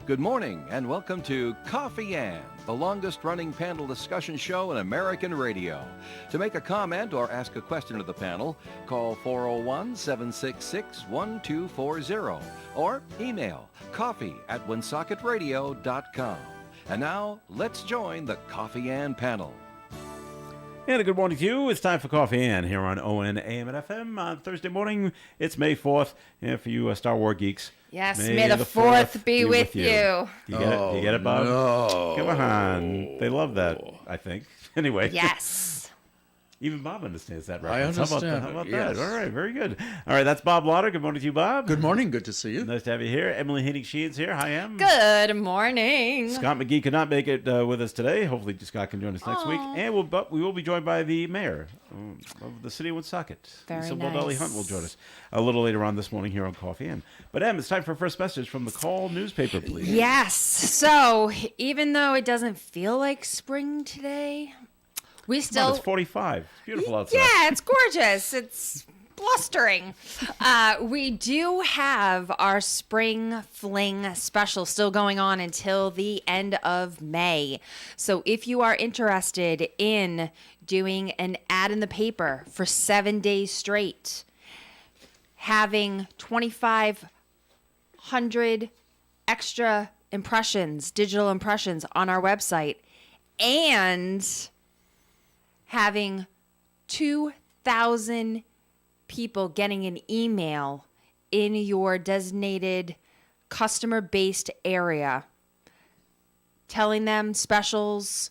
Good morning and welcome to Coffee Ann, the longest running panel discussion show in American radio. To make a comment or ask a question to the panel, call 401-766-1240 or email coffee@woonsocket.radio.com. And now, let's join the Coffee Ann panel. And a good morning to you. It's time for Coffee Ann here on ON AM and FM on Thursday morning. It's May 4th. And for you Star Wars geeks, yes, may the 4th be with you. Do you get it? Do you get it, Bob? No. Come on. They love that, I think. Anyway. Yes. Even Bob understands that I reference. understand How about it, that? yes. All right, very good. All right, that's Bob Lauder. Good morning to you, Bob. Good morning. Good to see you. Nice to have you here. Emily Hennig-Sheehan's here. Hi, Em. Good morning. Scott McGee could not make it with us today. Hopefully, Scott can join us next week. And we will be joined by the mayor of the city of Woonsocket. Very Lisa nice. Baldelli Hunt will join us a little later on this morning here on Coffee Inn. But Em, it's time for our first message from the Call newspaper, please. Yes. So, even though it doesn't feel like spring today, we Come on, still... it's 45. It's beautiful outside. Yeah, it's gorgeous. It's blustering. We do have our spring fling special still going on until the end of May. So if you are interested in doing an ad in the paper for 7 days straight, having 2,500 extra impressions, digital impressions on our website, and having 2,000 people getting an email in your designated customer-based area telling them specials,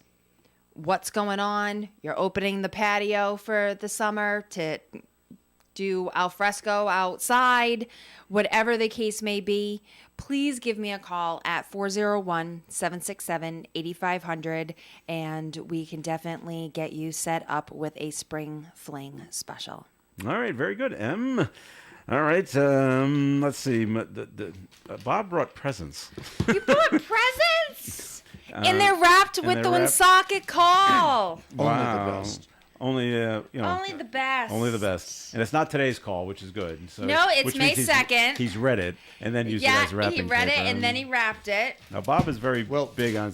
what's going on. You're opening the patio for the summer to do al fresco outside, whatever the case may be. Please give me a call at 401-767-8500 and we can definitely get you set up with a spring fling special. All right, very good, Em. All right, let's see. Bob brought presents. You brought presents? And they're wrapped and with they're the wrapped- Woonsocket call. Only the best. Only, Only the best. Only the best. And it's not today's call, which is good. So, No, it's which May means 2nd. He's read it and then used it Yeah, as wrapping he read it paper. and then he wrapped it. Now, Bob is very Well- big on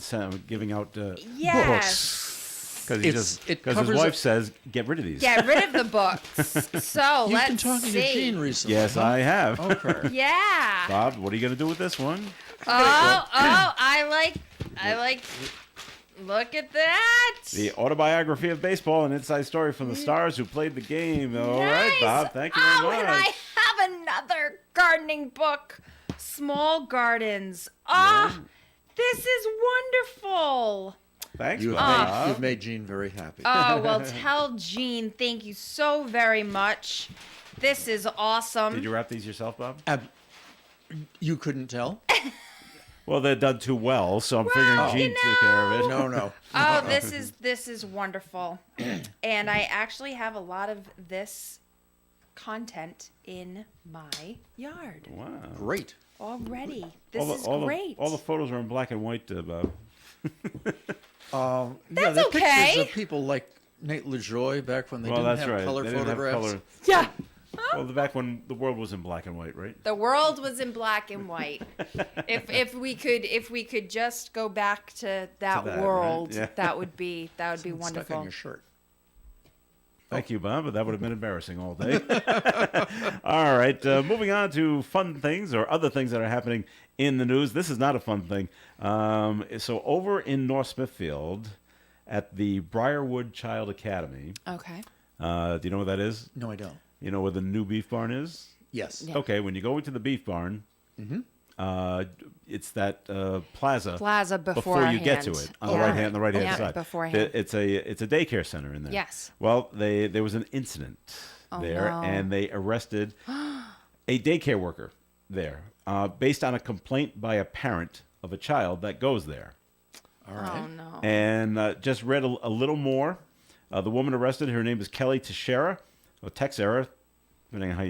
giving out Yes. because His his wife says, get rid of these. Get rid of the books. So You've let's been talking see. to Gene recently. Yes, huh? I have. Okay. Yeah. Bob, what are you going to do with this one? I like. Look at that. The autobiography of baseball, an inside story from the stars who played the game. All right, Nice. Bob, thank you very much. And I have another gardening book, Small Gardens. This is wonderful. Thanks, You've Bob. made Gene very happy. Oh, well, tell Jean thank you so very much. This is awesome. Did you wrap these yourself, Bob? You couldn't tell? Well, they're done too well, so I'm figuring Gene took care of it. No. Oh, this is wonderful. And I actually have a lot of this content in my yard Wow. Great. already. This All the, is all the- great. all the photos are in black and white, Bob. Yeah, That's they're okay. pictures of people like Nate LaJoy back when they Well, didn't that's have right. color They didn't have photographs. color. Yeah. Well, back when the world was in black and white, right? The world was in black and white. If we could just go back to that, that, world, right? Yeah. that would be Stuck wonderful. on your shirt. Thank you, Bob, but that would have been embarrassing all day. All right, moving on to fun things or other things that are happening in the news. This is not a fun thing. So over in North Smithfield at the Briarwood Child Academy, Okay. do you know what that is? No, I don't. You know where the new beef barn is? Yes. Yeah. Okay, when you go into the beef barn, it's that plaza before you get to it on the right hand side. Beforehand. It's a daycare center in there. Yes. Well, there was an incident there, no. and they arrested a daycare worker there based on a complaint by a parent of a child that goes there. All right. Oh no. And just read a little more. The woman arrested, her name is Kelly Teixeira, or Texera, depending on how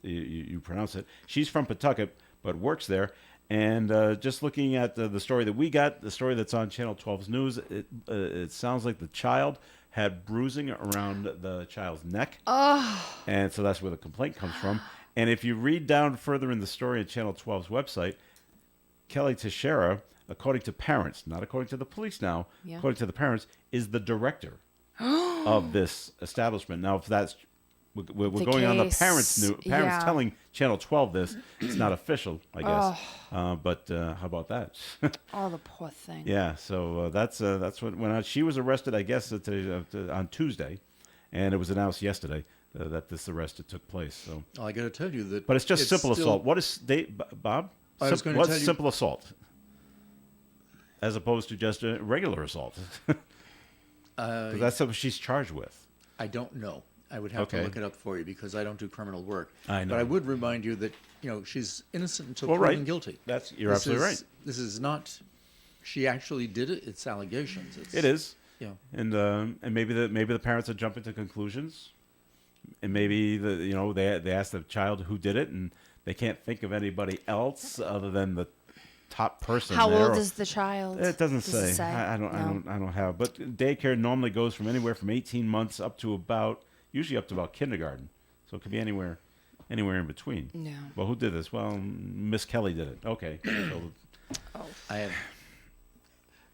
you pronounce it. She's from Pawtucket, but works there. And just looking at the story that we got, the story that's on Channel 12's news, it sounds like the child had bruising around the child's neck. Oh. And so that's where the complaint comes from. And if you read down further in the story at Channel 12's website, Kelly Teixeira, according to parents, not according to the police now, Yeah. according to the parents, is the director of this establishment. Now, if that's we're The going on the case, parents yeah. telling Channel 12 this. It's not official, I guess. But how about that? Oh, the poor thing. Yeah, so that's what when she was arrested, I guess on Tuesday, and it was announced yesterday that this arrest took place. So, I got to tell you that. but it's just simple still- assault. What is Bob? I was gonna What's tell you- simple assault, as opposed to just a regular assault? 'Cause that's what she's charged with. I don't know. I would have Okay. to look it up for you because I don't do criminal work. I know. But I would remind you that she's innocent until Well, proven right. guilty. You're absolutely right. This is not. She actually did it. It's allegations. It is. Yeah. And maybe the parents are jumping to conclusions, and maybe they ask the child who did it, and they can't think of anybody else other than the top person. How there. old is the child? It doesn't Does say. I No. don't have. But daycare normally goes from anywhere from 18 months up to about kindergarten. So it could be anywhere in between. No. Well, who did this? Well, Miss Kelly did it. Okay. So, I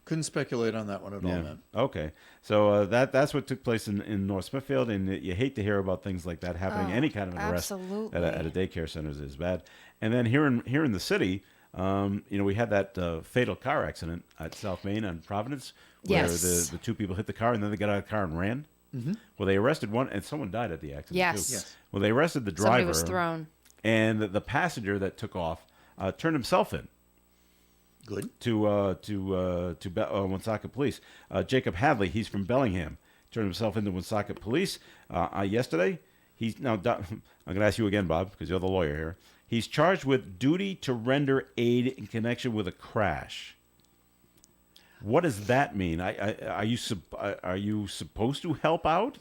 couldn't speculate on that one at all, man. Okay. So that's what took place in North Smithfield, and you hate to hear about things like that happening. Any kind of an arrest absolutely. at a daycare center is bad. And then here in the city, we had that fatal car accident at South Main on Providence, where Yes. the two people hit the car and then they got out of the car and ran. Mm-hmm. Well, they arrested one, and someone died at the accident Yes. too. Yes. Well, they arrested the driver. Somebody was thrown. And the passenger that took off turned himself in Good. to Woonsocket Police. Jacob Hadley, he's from Bellingham, turned himself into Woonsocket Police yesterday. He's now. I'm going to ask you again, Bob, because you're the lawyer here. He's charged with duty to render aid in connection with a crash. What does that mean? Are you supposed to help out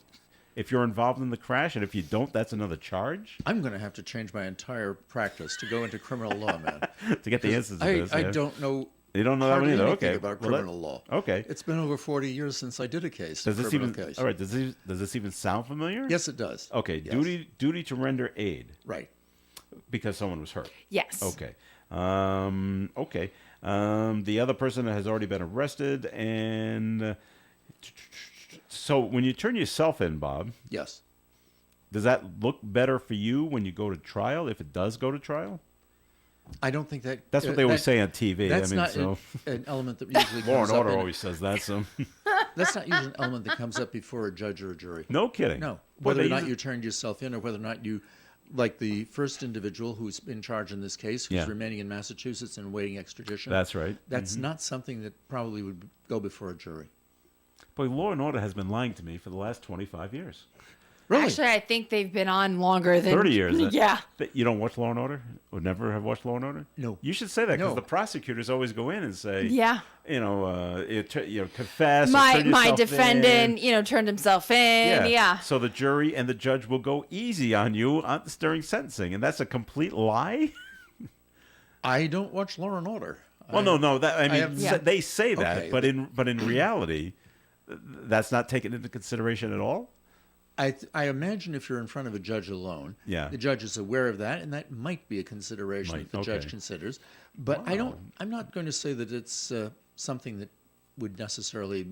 if you're involved in the crash, and if you don't, that's another charge I'm going to have to change my entire practice to go into criminal law, man. to get the answers to this? I yeah? don't know. You don't know that one hardly either. anything Okay, about Well, that- criminal law. Okay. It's been over 40 years since I did a case. Does a this criminal even? case. All right. Does this even sound familiar? Yes, it does. Okay. Yes. Duty to render aid Right. because someone was hurt. Yes. Okay. Okay. The other person has already been arrested, and so when you turn yourself in, Bob, Yes. does that look better for you when you go to trial? If it does go to trial, I don't think that. that's what they always that- say on TV. That's I mean, not so an element that usually Law comes and up. Order always says that. So That's not usually an element that comes up before a judge or a jury. no kidding. No. Well, Whether they or not use- you turned yourself in or whether or not you, like the first individual who's in charge in this case, who's Yeah. remaining in Massachusetts and awaiting extradition. That's right. That's not something that probably would go before a jury. Boy, Law and Order has been lying to me for the last 25 years. Really? Actually, I think they've been on longer than 30 years. Yeah. You don't watch Law and Order? Or never have watched Law and Order? No. You should say that because No. the prosecutors always go in and say, Yeah. confess. or My turn yourself defendant, in. turned himself in. Yeah. So the jury and the judge will go easy on you during sentencing, and that's a complete lie. I don't watch Law and Order. Well, no. That I mean, have- Yeah. they say that, Okay. but in reality, that's not taken into consideration at all. I imagine if you're in front of a judge alone, Yeah. the judge is aware of that, and that might be a consideration Might, that the judge okay. considers. But I'm not going to say that it's something that would necessarily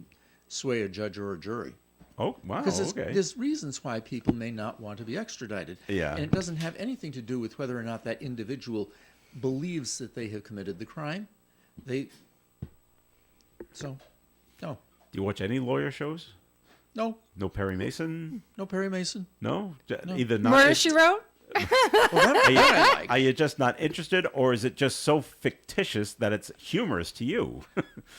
sway a judge or a jury. Oh, wow. Because Okay. there's reasons why people may not want to be extradited. Yeah. And it doesn't have anything to do with whether or not that individual believes that they have committed the crime. No. Do you watch any lawyer shows? No. No Perry Mason? No Perry Mason. No? Either not. Murder, She Wrote? Well, that I like. Are you just not interested, or is it just so fictitious that it's humorous to you?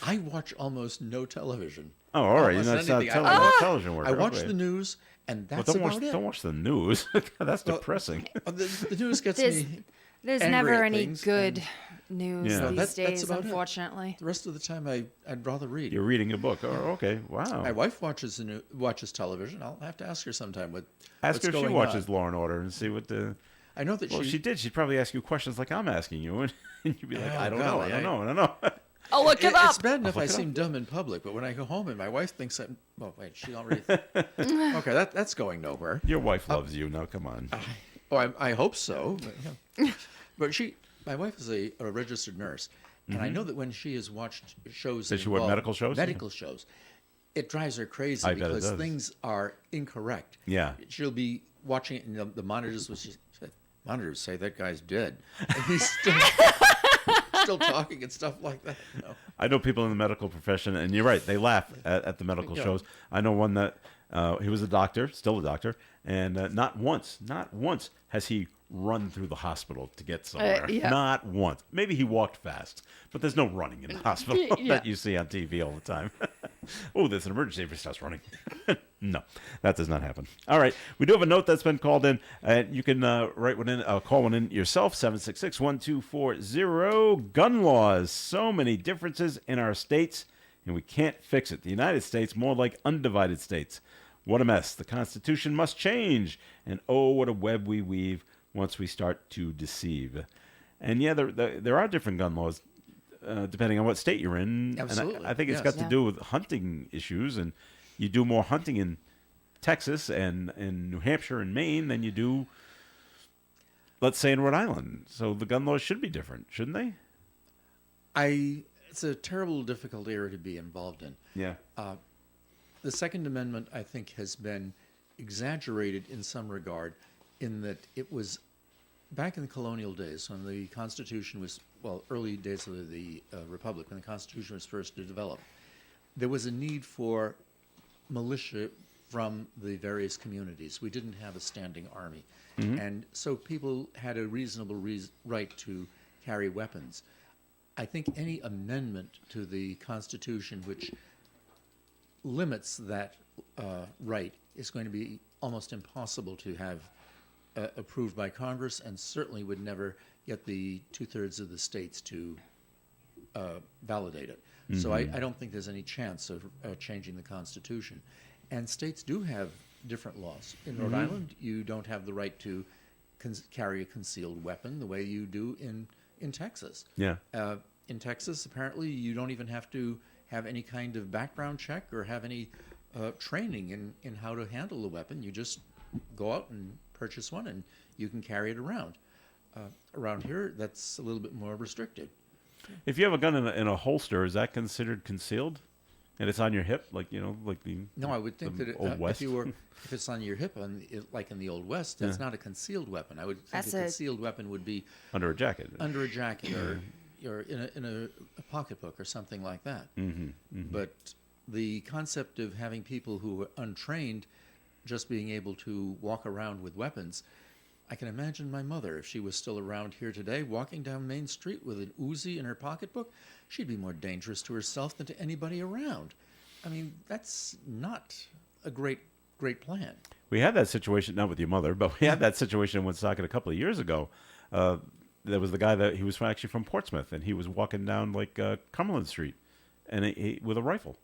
I watch almost no television. Oh, all right. Almost That's not anything. television work. I watch okay. the news, and Well, that's don't about watch, it. don't watch the news. That's Well, depressing. The news gets There's- me. There's angry never at any things, good and news Yeah. these That's days, about it. unfortunately. The rest of the time, I'd rather read. You're reading a book. Oh, okay. Wow. My wife watches television. I'll have to ask her sometime Ask what's her if she going watches on. Law and Order and see what the. I know that Well, she did. She'd probably ask you questions like I'm asking you, and you'd be like, Oh, I don't golly, know. I don't know. I'll look it up. It's bad enough I'll I look it seem dumb in public, but when I go home and my wife thinks I'm. Oh wait, she already. Okay, that's going nowhere. Your wife loves you. Now, come on. Oh, I hope so. But, yeah. But my wife is a registered nurse, And I know that when she has watched shows, Does that she watch involve medical shows? medical shows, it drives her crazy I bet it because does. things are incorrect. Yeah. She'll be watching it, and the monitors, which she said, monitors say that guy's dead, and he's still talking and stuff like that. I know people in the medical profession, and you're right. They laugh at the medical shows. I know one that he was a doctor, still a doctor, and not once has he run through the hospital to get somewhere. Yeah. Not once. Maybe he walked fast, but there's no running in the hospital Yeah. that you see on TV all the time. Oh, there's an emergency. Everybody starts running. No, that does not happen. All right. We do have a note that's been called in. You can write one in, call one in yourself, 766-1240. Gun laws. So many differences in our states, and we can't fix it. The United States, more like undivided states. What a mess. The Constitution must change. And oh, what a web we weave once we start to deceive. And yeah, there are different gun laws depending on what state you're in. Absolutely, And I think it's yes. got to do with hunting issues, and you do more hunting in Texas and in New Hampshire and Maine than you do, let's say, in Rhode Island. So the gun laws should be different, shouldn't they? It's a terrible, difficult area to be involved in. Yeah. The Second Amendment, I think, has been exaggerated in some regard, in that it was back in the colonial days when the Constitution was, early days of the Republic, when the Constitution was first developed, there was a need for militia from the various communities. We didn't have a standing army. And so people had a reasonable right to carry weapons. I think any amendment to the Constitution which limits that right is going to be almost impossible to have approved by Congress, and certainly would never get the 2/3 of the states to validate it. So I don't think there's any chance of changing the Constitution. And states do have different laws. In Rhode Island, you don't have the right to carry a concealed weapon the way you do in Texas. Yeah. In Texas, apparently, you don't even have to have any kind of background check or have any training in how to handle the weapon. You just go out and purchase one, and you can carry it around. Around here, that's a little bit more restricted. If you have a gun in a holster, is that considered concealed? And it's on your hip, like the No, I would think the that Old West? if it's on your hip, like in the Old West, that's not a concealed weapon. I would think That's a a- concealed weapon would be under a jacket. under a jacket or in a pocketbook or something like that. But the concept of having people who are untrained just being able to walk around with weapons, I can imagine my mother, if she was still around here today, walking down Main Street with an Uzi in her pocketbook, she'd be more dangerous to herself than to anybody around. I mean, that's not a great plan. We had that situation, not with your mother, but we had that situation in Woonsocket a couple of years ago. There was the guy that he was actually from Portsmouth, and he was walking down like Cumberland Street, and he with a rifle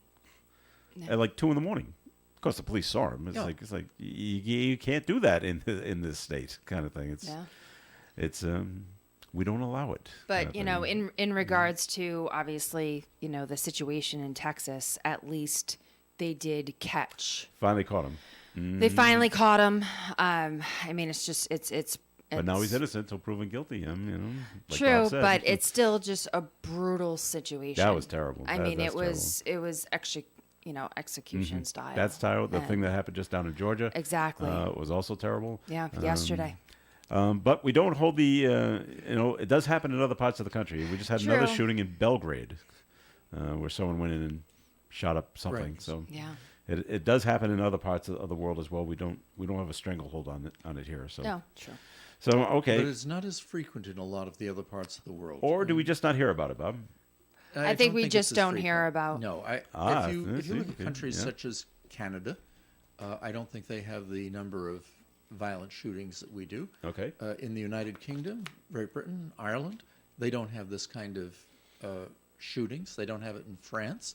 at like 2 a.m. Of course, the police saw him. It's like you can't do that in this state, kind of thing. It's we don't allow it. But in regards to obviously the situation in Texas, at least they did catch. Finally caught him. They finally caught him. I mean, it's just it's. But now he's innocent until proven guilty. Like True, Bob said. but it's still just a brutal situation. That was terrible. I mean, it was actually execution style. That's terrible. The And- thing that happened just down in Georgia. Exactly. Was also terrible. Yeah, yesterday. But we don't hold the, it does happen in other parts of the country. We just had another True. shooting in Belgrade where someone went in and shot up something. Right. So Yeah. it does happen in other parts of the world as well. We don't have a stranglehold on it here. So No, true. So But okay. it's not as frequent in a lot of the other parts of the world. Or do we just not hear about it, Bob? I think don't we it's just as don't frequent. hear about- No, if you look at countries such as Canada, I don't think they have the number of violent shootings that we do. Okay. In the United Kingdom, Great Britain, Ireland, they don't have this kind of shootings. They don't have it in France.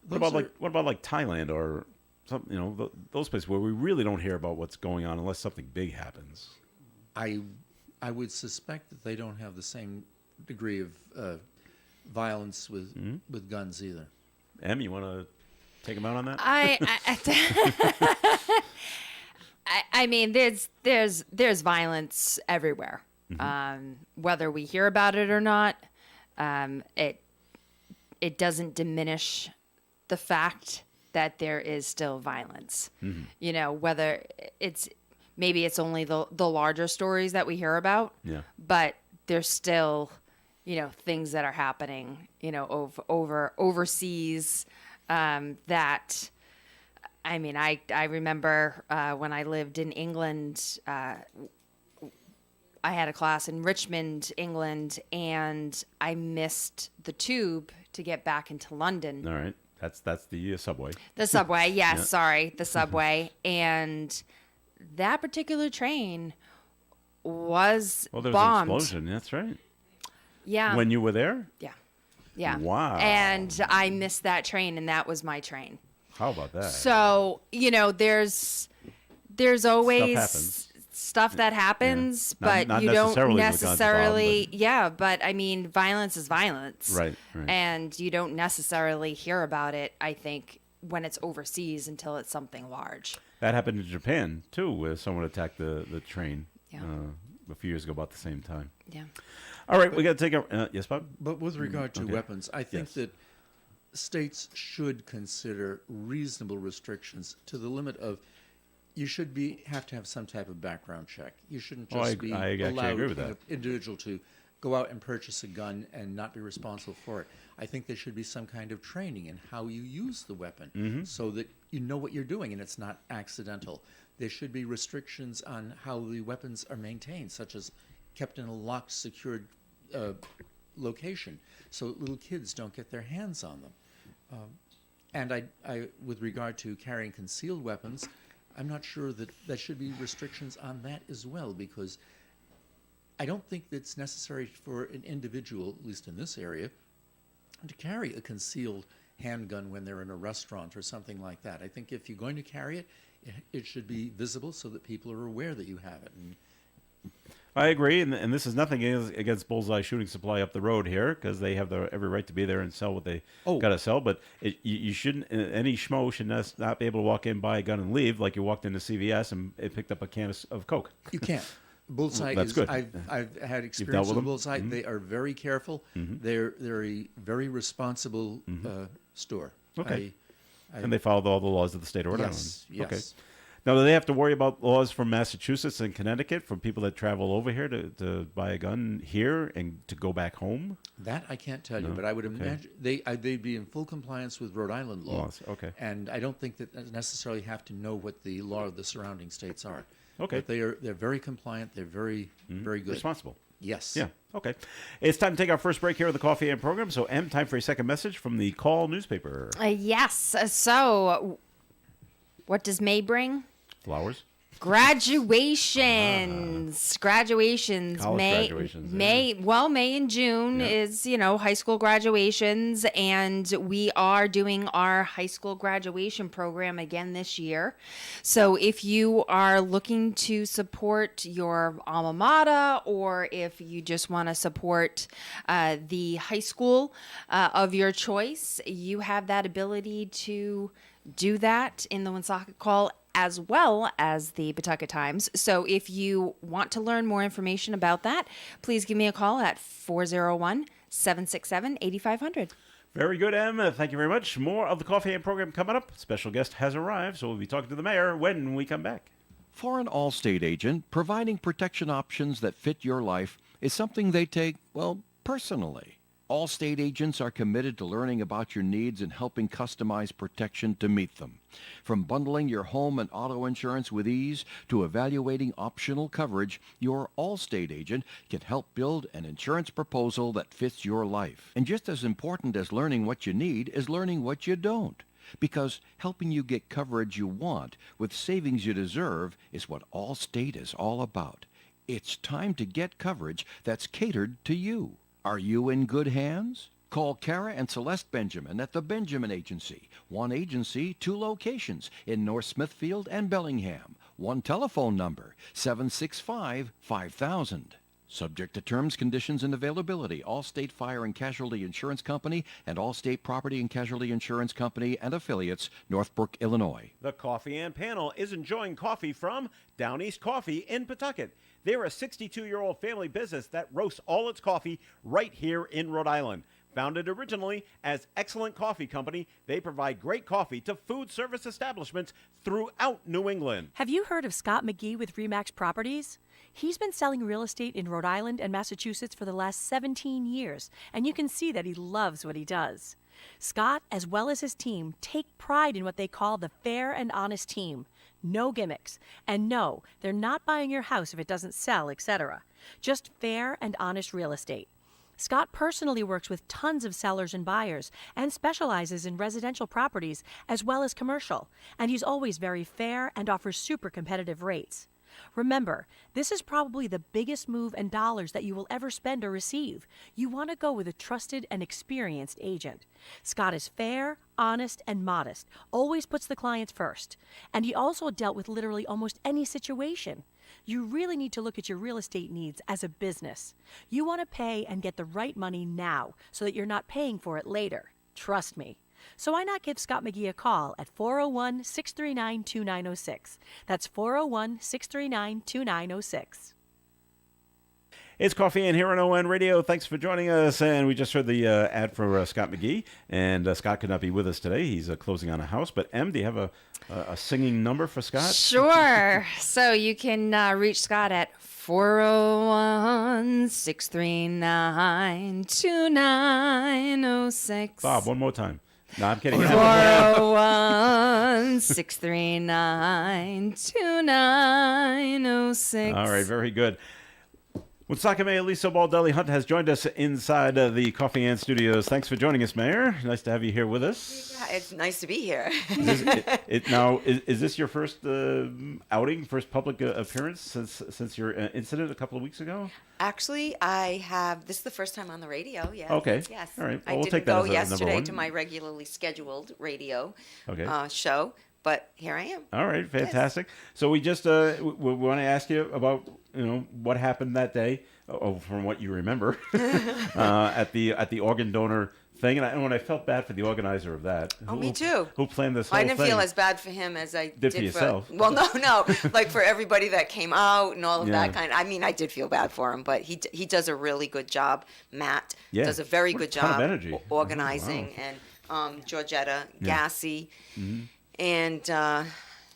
What about like Thailand or something? Those places where we really don't hear about what's going on unless something big happens. I would suspect that they don't have the same degree of violence with guns either. Em, you want to take them out on that? I mean, there's violence everywhere, whether we hear about it or not. it doesn't diminish the fact that there is still violence. You know, whether maybe it's only the larger stories that we hear about, Yeah. but there's still, you know, things that are happening, you know, overseas, that, I mean, I remember when I lived in England, I had a class in Richmond, England, and I missed the tube to get back into London. All right. That's the subway. The subway, yes, Yeah. sorry, the subway. And that particular train was Well, there was bombed. an explosion. That's right. Yeah. When you were there? Yeah. Yeah. Wow. And I missed that train, and that was my train. How about that? So, you know, there's always happens. stuff that happens, Yeah. but Not you don't necessarily with guns necessarily, involved, yeah, but I mean, violence is violence. Right, right. And you don't necessarily hear about it, I think, when it's overseas until it's something large. That happened in Japan, too, where someone attacked the train Yeah. a few years ago about the same time. Yeah. All right, we got to take a... yes, Bob? But with regard to okay. weapons, I think Yes. that states should consider reasonable restrictions to the limit of you should have to have some type of background check. You shouldn't Oh, just be I actually allowed agree with an that. individual to go out and purchase a gun and not be responsible for it. I think there should be some kind of training in how you use the weapon Mm-hmm. so that you know what you're doing and it's not accidental. There should be restrictions on how the weapons are maintained, such as kept in a locked, secured location so little kids don't get their hands on them. And I, with regard to carrying concealed weapons, I'm not sure that there should be restrictions on that as well, because I don't think it's necessary for an individual, at least in this area, to carry a concealed handgun when they're in a restaurant or something like that. I think if you're going to carry it, it should be visible so that people are aware that you have it. And I agree, and this is nothing against Bullseye Shooting Supply up the road here, because they have every right to be there and sell what they got to sell. But you shouldn't. Any schmo should not be able to walk in, buy a gun, and leave like you walked into CVS and picked up a can of Coke. you can't. Bullseye That's is. good. I've had dealt experience with with them? Bullseye. They are very careful. They're a very responsible store. Okay. And they follow all the laws of the state of Rhode Yes, Island. yes. Okay. Now, do they have to worry about laws from Massachusetts and Connecticut from people that travel over here to buy a gun here and to go back home? That I can't tell you, but I would imagine they'd be in full compliance with Rhode Island law. Laws, okay. And I don't think that they necessarily have to know what the law of the surrounding states are. Okay. But they're very compliant. They're very very good. Responsible. Yes. Yeah. Okay. It's time to take our first break here of the Coffee and program. So, M, time for a second message from the Call newspaper. Yes. So, what does May bring? Flowers. Graduations. Graduations. College May graduations, May May and June is, high school graduations, and we are doing our high school graduation program again this year. So if you are looking to support your alma mater, or if you just want to support the high school of your choice, you have that ability to do that in the Woonsocket Call as well as the Pawtucket Times. So if you want to learn more information about that, please give me a call at 401-767-8500. Very good, Em. Thank you very much. More of the Coffee and program coming up. Special guest has arrived, so we'll be talking to the mayor when we come back. For an Allstate agent, providing protection options that fit your life is something they take, personally. Allstate agents are committed to learning about your needs and helping customize protection to meet them. From bundling your home and auto insurance with ease to evaluating optional coverage, your Allstate agent can help build an insurance proposal that fits your life. And just as important as learning what you need is learning what you don't. Because helping you get coverage you want with savings you deserve is what Allstate is all about. It's time to get coverage that's catered to you. Are you in good hands? Call Kara and Celeste Benjamin at the Benjamin Agency. One agency, two locations in North Smithfield and Bellingham. One telephone number, 765-5000. Subject to terms, conditions, and availability. Allstate Fire and Casualty Insurance Company and Allstate Property and Casualty Insurance Company and affiliates, Northbrook, Illinois. The Coffee and Panel is enjoying coffee from Down East Coffee in Pawtucket. They're a 62-year-old family business that roasts all its coffee right here in Rhode Island. Founded originally as Excellent Coffee Company, they provide great coffee to food service establishments throughout New England. Have you heard of Scott McGee with Remax Properties? He's been selling real estate in Rhode Island and Massachusetts for the last 17 years, and you can see that he loves what he does. Scott, as well as his team, take pride in what they call the fair and honest team. No gimmicks. And no, they're not buying your house if it doesn't sell, etc. Just fair and honest real estate. Scott personally works with tons of sellers and buyers and specializes in residential properties as well as commercial, and he's always very fair and offers super competitive rates. Remember, this is probably the biggest move in dollars that you will ever spend or receive. You want to go with a trusted and experienced agent. Scott is fair, honest, and modest, always puts the clients first, and he also dealt with literally almost any situation. You really need to look at your real estate needs as a business. You want to pay and get the right money now so that you're not paying for it later. Trust me. So why not give Scott McGee a call at 401-639-2906. That's 401-639-2906. It's Coffee and here on ON Radio. Thanks for joining us. And we just heard the ad for Scott McGee. And Scott could not be with us today. He's closing on a house. But Em, do you have a singing number for Scott? Sure. So you can reach Scott at 401-639-2906. Bob, one more time. No, I'm kidding. 401-639-2906. All right, very good. Woonsocket Mayor Lisa Baldelli Hunt has joined us inside the Coffee and Studios. Thanks for joining us, Mayor. Nice to have you here with us. Yeah, it's nice to be here. Is this your first outing, first public appearance since your incident a couple of weeks ago? Actually, this is the first time on the radio. Yes. Okay. Yes. All right. Well, I we'll didn't take that go as a number yesterday one. to my regularly scheduled radio Okay. show, but here I am. All right, fantastic. So we just we want to ask you about what happened that day, from what you remember, at the organ donor thing, and I felt bad for the organizer of that. Me too. Who planned this whole I didn't thing. feel as bad for him as I did for yourself. Well, no, like for everybody that came out and all of Yeah. that kind. I mean, I did feel bad for him, but he does a really good job. Matt Yeah. does a very What a good ton of job energy. organizing, Wow. and Georgetta Gassi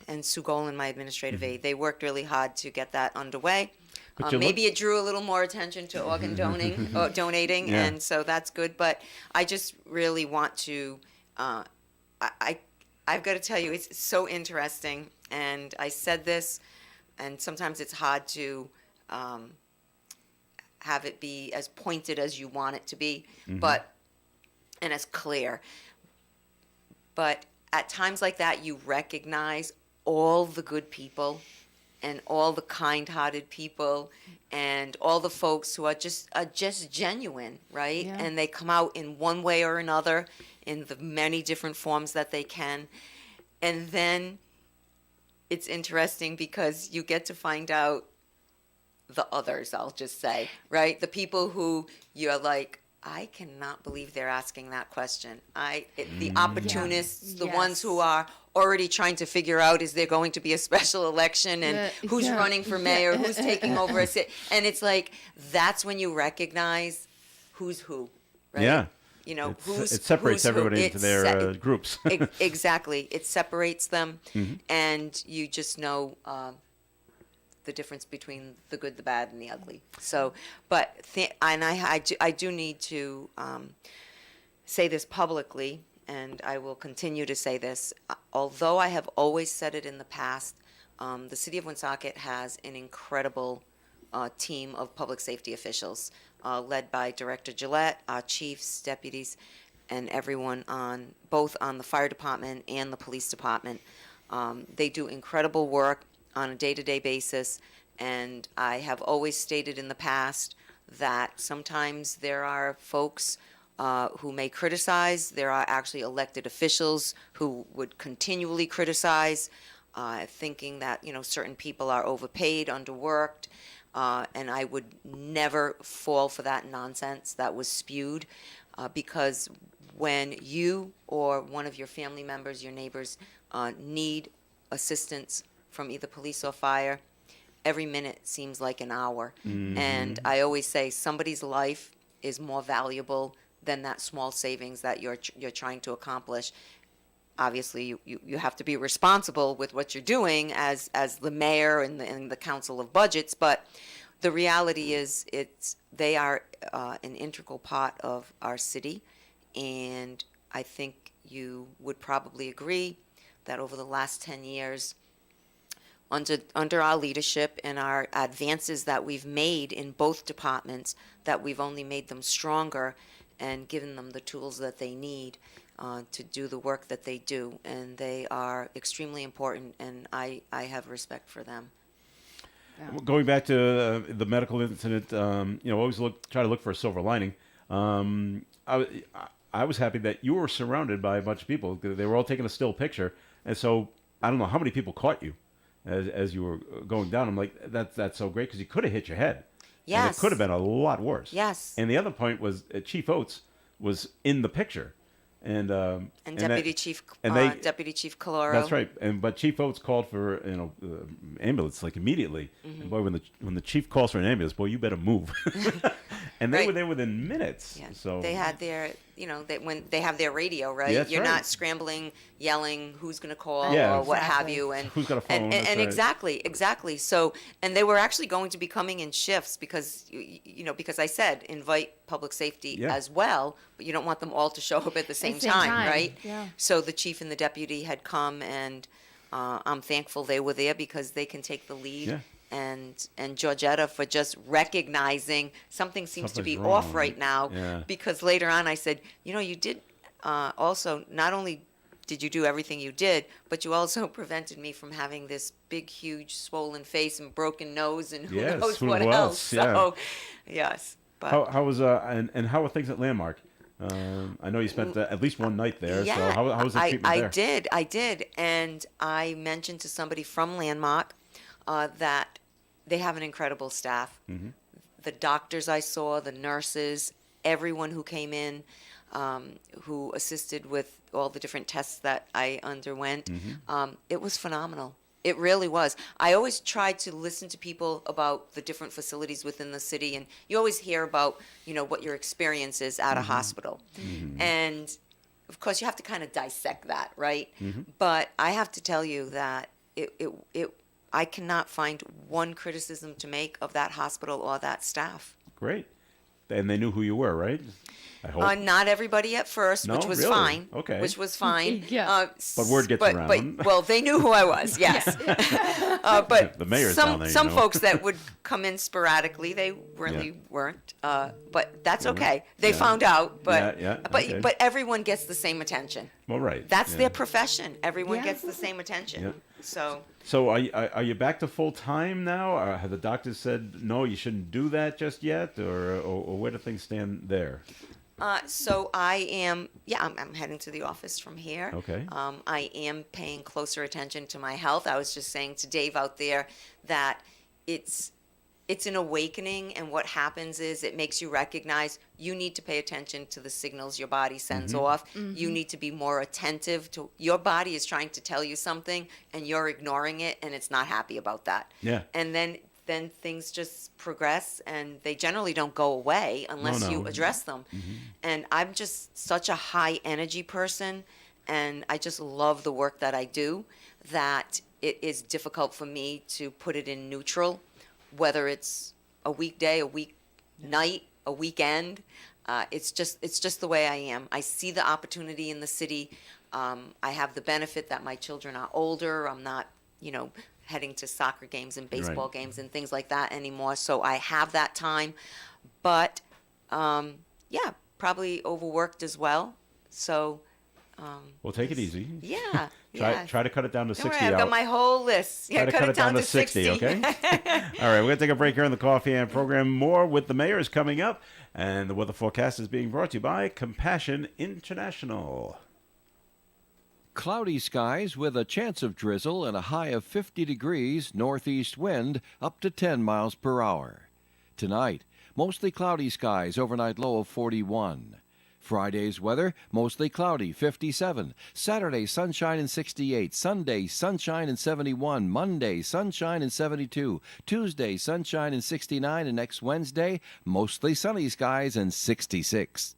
and Sue Golan, my administrative aide. They worked really hard to get that underway. But you Maybe it drew a little more attention to organ donating, Yeah. and so that's good. But I just really want to. I've got to tell you, it's so interesting, and I said this, and sometimes it's hard to have it be as pointed as you want it to be, and as clear. But at times like that, you recognize all the good people and all the kind-hearted people and all the folks who are just genuine, right? Yeah. And they come out in one way or another in the many different forms that they can. And then it's interesting because you get to find out the others, I'll just say, right? The people who you're like, I cannot believe they're asking that question. The opportunists, the ones who are already trying to figure out, is there going to be a special election and who's running for mayor, who's taking over a city. And it's like, that's when you recognize who's who, right? Yeah. Who's It separates who's who. everybody into their groups. Exactly. It separates them, and you just know the difference between the good, the bad, and the ugly. So, but I do need to say this publicly, and I will continue to say this. Although I have always said it in the past, the city of Woonsocket has an incredible team of public safety officials, led by Director Gillette, our chiefs, deputies, and everyone both on the fire department and the police department. They do incredible work on a day-to-day basis, and I have always stated in the past that sometimes there are folks who may criticize. There are actually elected officials who would continually criticize, thinking that certain people are overpaid, underworked. and I would never fall for that nonsense that was spewed, because when you or one of your family members, your neighbors, need assistance from either police or fire, every minute seems like an hour. And I always say somebody's life is more valuable than that small savings that you're trying to accomplish. Obviously, you have to be responsible with what you're doing as the mayor and the council of budgets, but the reality is they are an integral part of our city, and I think you would probably agree that over the last 10 years, under our leadership and our advances that we've made in both departments, that we've only made them stronger and given them the tools that they need to do the work that they do. And they are extremely important, and I have respect for them. Going back to the medical incident, always try to look for a silver lining. I was happy that you were surrounded by a bunch of people. They were all taking a still picture, and so I don't know how many people caught you as you were going down. I'm like, that's so great, because you could have hit your head. Yes. And it could have been a lot worse. Yes. And the other point was Chief Oates was in the picture. And Deputy Chief Caloro. That's right. But Chief Oates called for ambulance like immediately. And boy, when the chief calls for an ambulance, boy, you better move. And they Right. were there within minutes. Yeah. So they had their, when they have their radio, right? Yeah, that's You're right. not scrambling, yelling who's going to call Yeah. or what have Exactly. you. And Who's got a phone, And, that's and right. exactly. So, and they were actually going to be coming in shifts because, because I said invite public safety Yeah. as well, but you don't want them all to show up at the same same time, time, right? yeah. So the chief and the deputy had come, and I'm thankful they were there because they can take the lead. Yeah. And Georgetta for just recognizing something seems to Something's be wrong, off right right? now. Yeah. Because later on I said, you did also, not only did you do everything you did, but you also prevented me from having this big, huge, swollen face and broken nose and who Yes, knows who what else? else. Yeah. So, yes. But how was and how were things at Landmark? I know you spent at least one night there. So how was the treatment there? I did. And I mentioned to somebody from Landmark that they have an incredible staff. Mm-hmm. The doctors I saw, the nurses, everyone who came in, who assisted with all the different tests that I underwent, it was phenomenal. It really was. I always tried to listen to people about the different facilities within the city, and you always hear about, what your experience is at a hospital. And of course, you have to kind of dissect that, right? But I have to tell you that I cannot find one criticism to make of that hospital or that staff. Great. And they knew who you were, right? I hope. Not everybody at first, No? which was Really? fine. Okay. Which was fine. Yeah. But word gets around. Well, they knew who I was. Yes. But The mayor's some down there, you some know. folks that would come in sporadically, they really weren't. But that's okay. They Yeah. found out. But Yeah, but okay. but everyone gets the same attention. Well, right. That's yeah. their profession. Everyone Yeah. gets the same attention. Yeah. So. So are you back to full time now? Or have the doctors said no, you shouldn't do that just yet, or where do things stand there? So I am, I'm heading to the office from here. Okay. I am paying closer attention to my health. I was just saying to Dave out there that it's an awakening, and what happens is it makes you recognize you need to pay attention to the signals your body sends off. You need to be more attentive to your body is trying to tell you something, and you're ignoring it, and it's not happy about that. Yeah. And then things just progress, and they generally don't go away unless no. you address them. And I'm just such a high energy person, and I just love the work that I do, that it is difficult for me to put it in neutral, whether it's a weekday, a weeknight, a weekend. It's just the way I am. I see the opportunity in the city. I have the benefit that my children are older. I'm not, heading to soccer games and baseball Right. games and things like that anymore. So I have that time, but probably overworked as well. So Well, take it easy. yeah, Try to cut it down to Don't 60 worry, I've got hours. my whole list. Yeah, Try to cut it down to 60, okay? All right, we're going to take a break here on the Coffee and program. More with the mayor is coming up, and the weather forecast is being brought to you by Compassion International. Cloudy skies with a chance of drizzle and a high of 50 degrees, northeast wind up to 10 miles per hour. Tonight, mostly cloudy skies, overnight low of 41. Friday's weather, mostly cloudy, 57. Saturday, sunshine and 68. Sunday, sunshine and 71. Monday, sunshine and 72. Tuesday, sunshine and 69. And next Wednesday, mostly sunny skies and 66.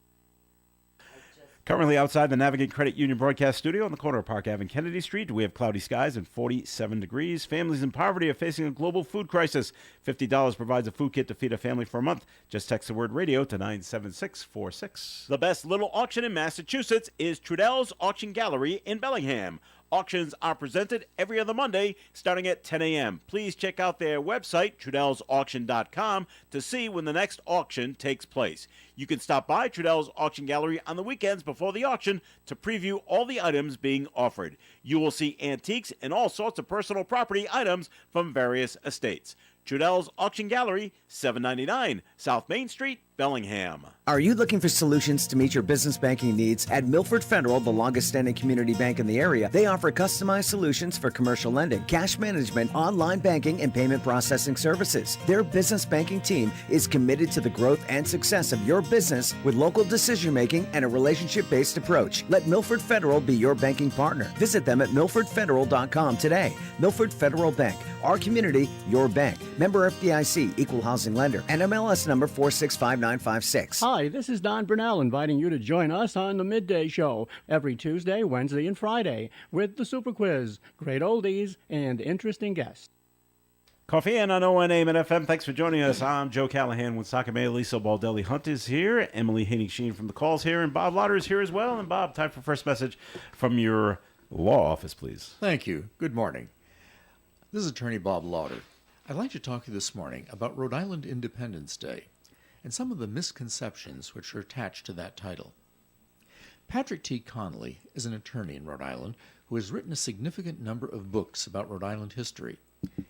Currently outside the Navigate Credit Union broadcast studio on the corner of Park Ave and Kennedy Street, we have cloudy skies and 47 degrees. Families in poverty are facing a global food crisis. $50 provides a food kit to feed a family for a month. Just text the word radio to 97646. The best little auction in Massachusetts is Trudell's Auction Gallery in Bellingham. Auctions are presented every other Monday starting at 10 a.m. Please check out their website, TrudellsAuction.com, to see when the next auction takes place. You can stop by Trudell's Auction Gallery on the weekends before the auction to preview all the items being offered. You will see antiques and all sorts of personal property items from various estates. Trudell's Auction Gallery, 799 South Main Street, Bellingham. Are you looking for solutions to meet your business banking needs? At Milford Federal, the longest standing community bank in the area, they offer customized solutions for commercial lending, cash management, online banking, and payment processing services. Their business banking team is committed to the growth and success of your business with local decision making and a relationship based approach. Let Milford Federal be your banking partner. Visit them at milfordfederal.com today. Milford Federal Bank, our community, your bank. Member FDIC, equal housing lender, NMLS number 465956. Hi, this is Don Bernal inviting you to join us on the Midday Show every Tuesday, Wednesday, and Friday with the Super Quiz, great oldies, and interesting guests. Coffee and on ONA and FM. Thanks for joining us. I'm Joe Callahan with Sakame. Lisa Baldelli Hunt is here. Emily Haney-Sheen from the calls here. And Bob Lauder is here as well. And Bob, time for first message from your law office, please. Thank you. Good morning. This is Attorney Bob Lauder. I'd like to talk to you this morning about Rhode Island Independence Day and some of the misconceptions which are attached to that title. Patrick T. Connolly is an attorney in Rhode Island who has written a significant number of books about Rhode Island history.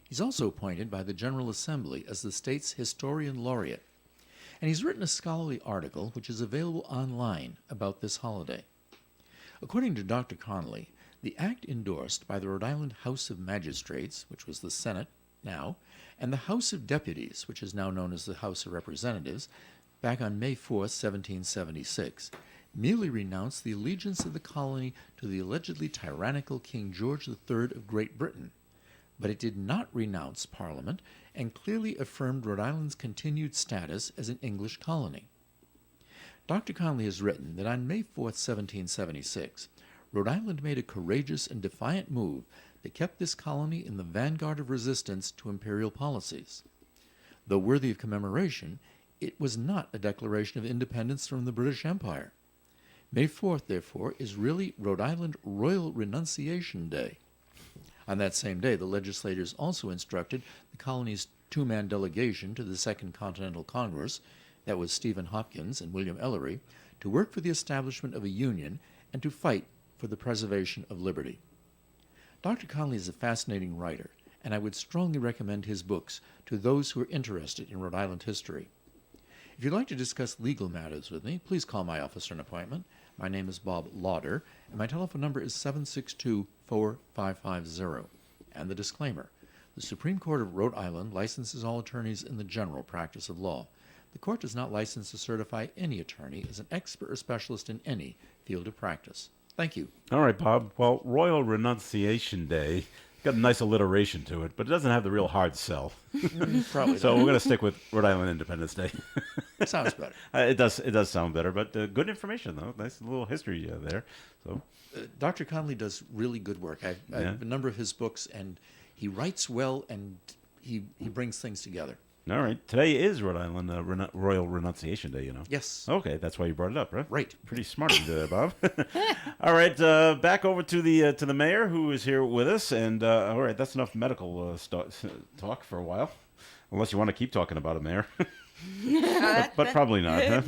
He's also appointed by the General Assembly as the state's historian laureate, and he's written a scholarly article which is available online about this holiday. According to Dr. Connolly, the act endorsed by the Rhode Island House of Magistrates, which was the Senate now, and the House of Deputies, which is now known as the House of Representatives, back on May 4, 1776, merely renounced the allegiance of the colony to the allegedly tyrannical King George III of Great Britain, but it did not renounce Parliament and clearly affirmed Rhode Island's continued status as an English colony. Dr. Connolly has written that on May 4, 1776, Rhode Island made a courageous and defiant move that kept this colony in the vanguard of resistance to imperial policies. Though worthy of commemoration, it was not a declaration of independence from the British Empire. May 4th, therefore, is really Rhode Island Royal Renunciation Day. On that same day, the legislators also instructed the colony's two-man delegation to the Second Continental Congress, that was Stephen Hopkins and William Ellery, to work for the establishment of a union and to fight for the preservation of liberty. Dr. Connolly is a fascinating writer, and I would strongly recommend his books to those who are interested in Rhode Island history. If you'd like to discuss legal matters with me, please call my office for an appointment. My name is Bob Lauder, and my telephone number is 762-4550. And the disclaimer: the Supreme Court of Rhode Island licenses all attorneys in the general practice of law. The court does not license or certify any attorney as an expert or specialist in any field of practice. Thank you. All right, Bob. Well, Royal Renunciation Day got a nice alliteration to it, but it doesn't have the real hard sell. Probably So we're going to stick with Rhode Island Independence Day. sounds better. It does sound better, but good information, though. Nice little history there. So Dr. Connolly does really good work. I have a number of his books, and he writes well, and he brings things together. All right. Today is Rhode Island Royal Renunciation Day, you know. Yes. Okay, that's why you brought it up, right? Right. Pretty smart of you there, Bob. All right, back over to the mayor who is here with us, and all right, that's enough medical talk for a while, unless you want to keep talking about a mayor. but probably not. Huh?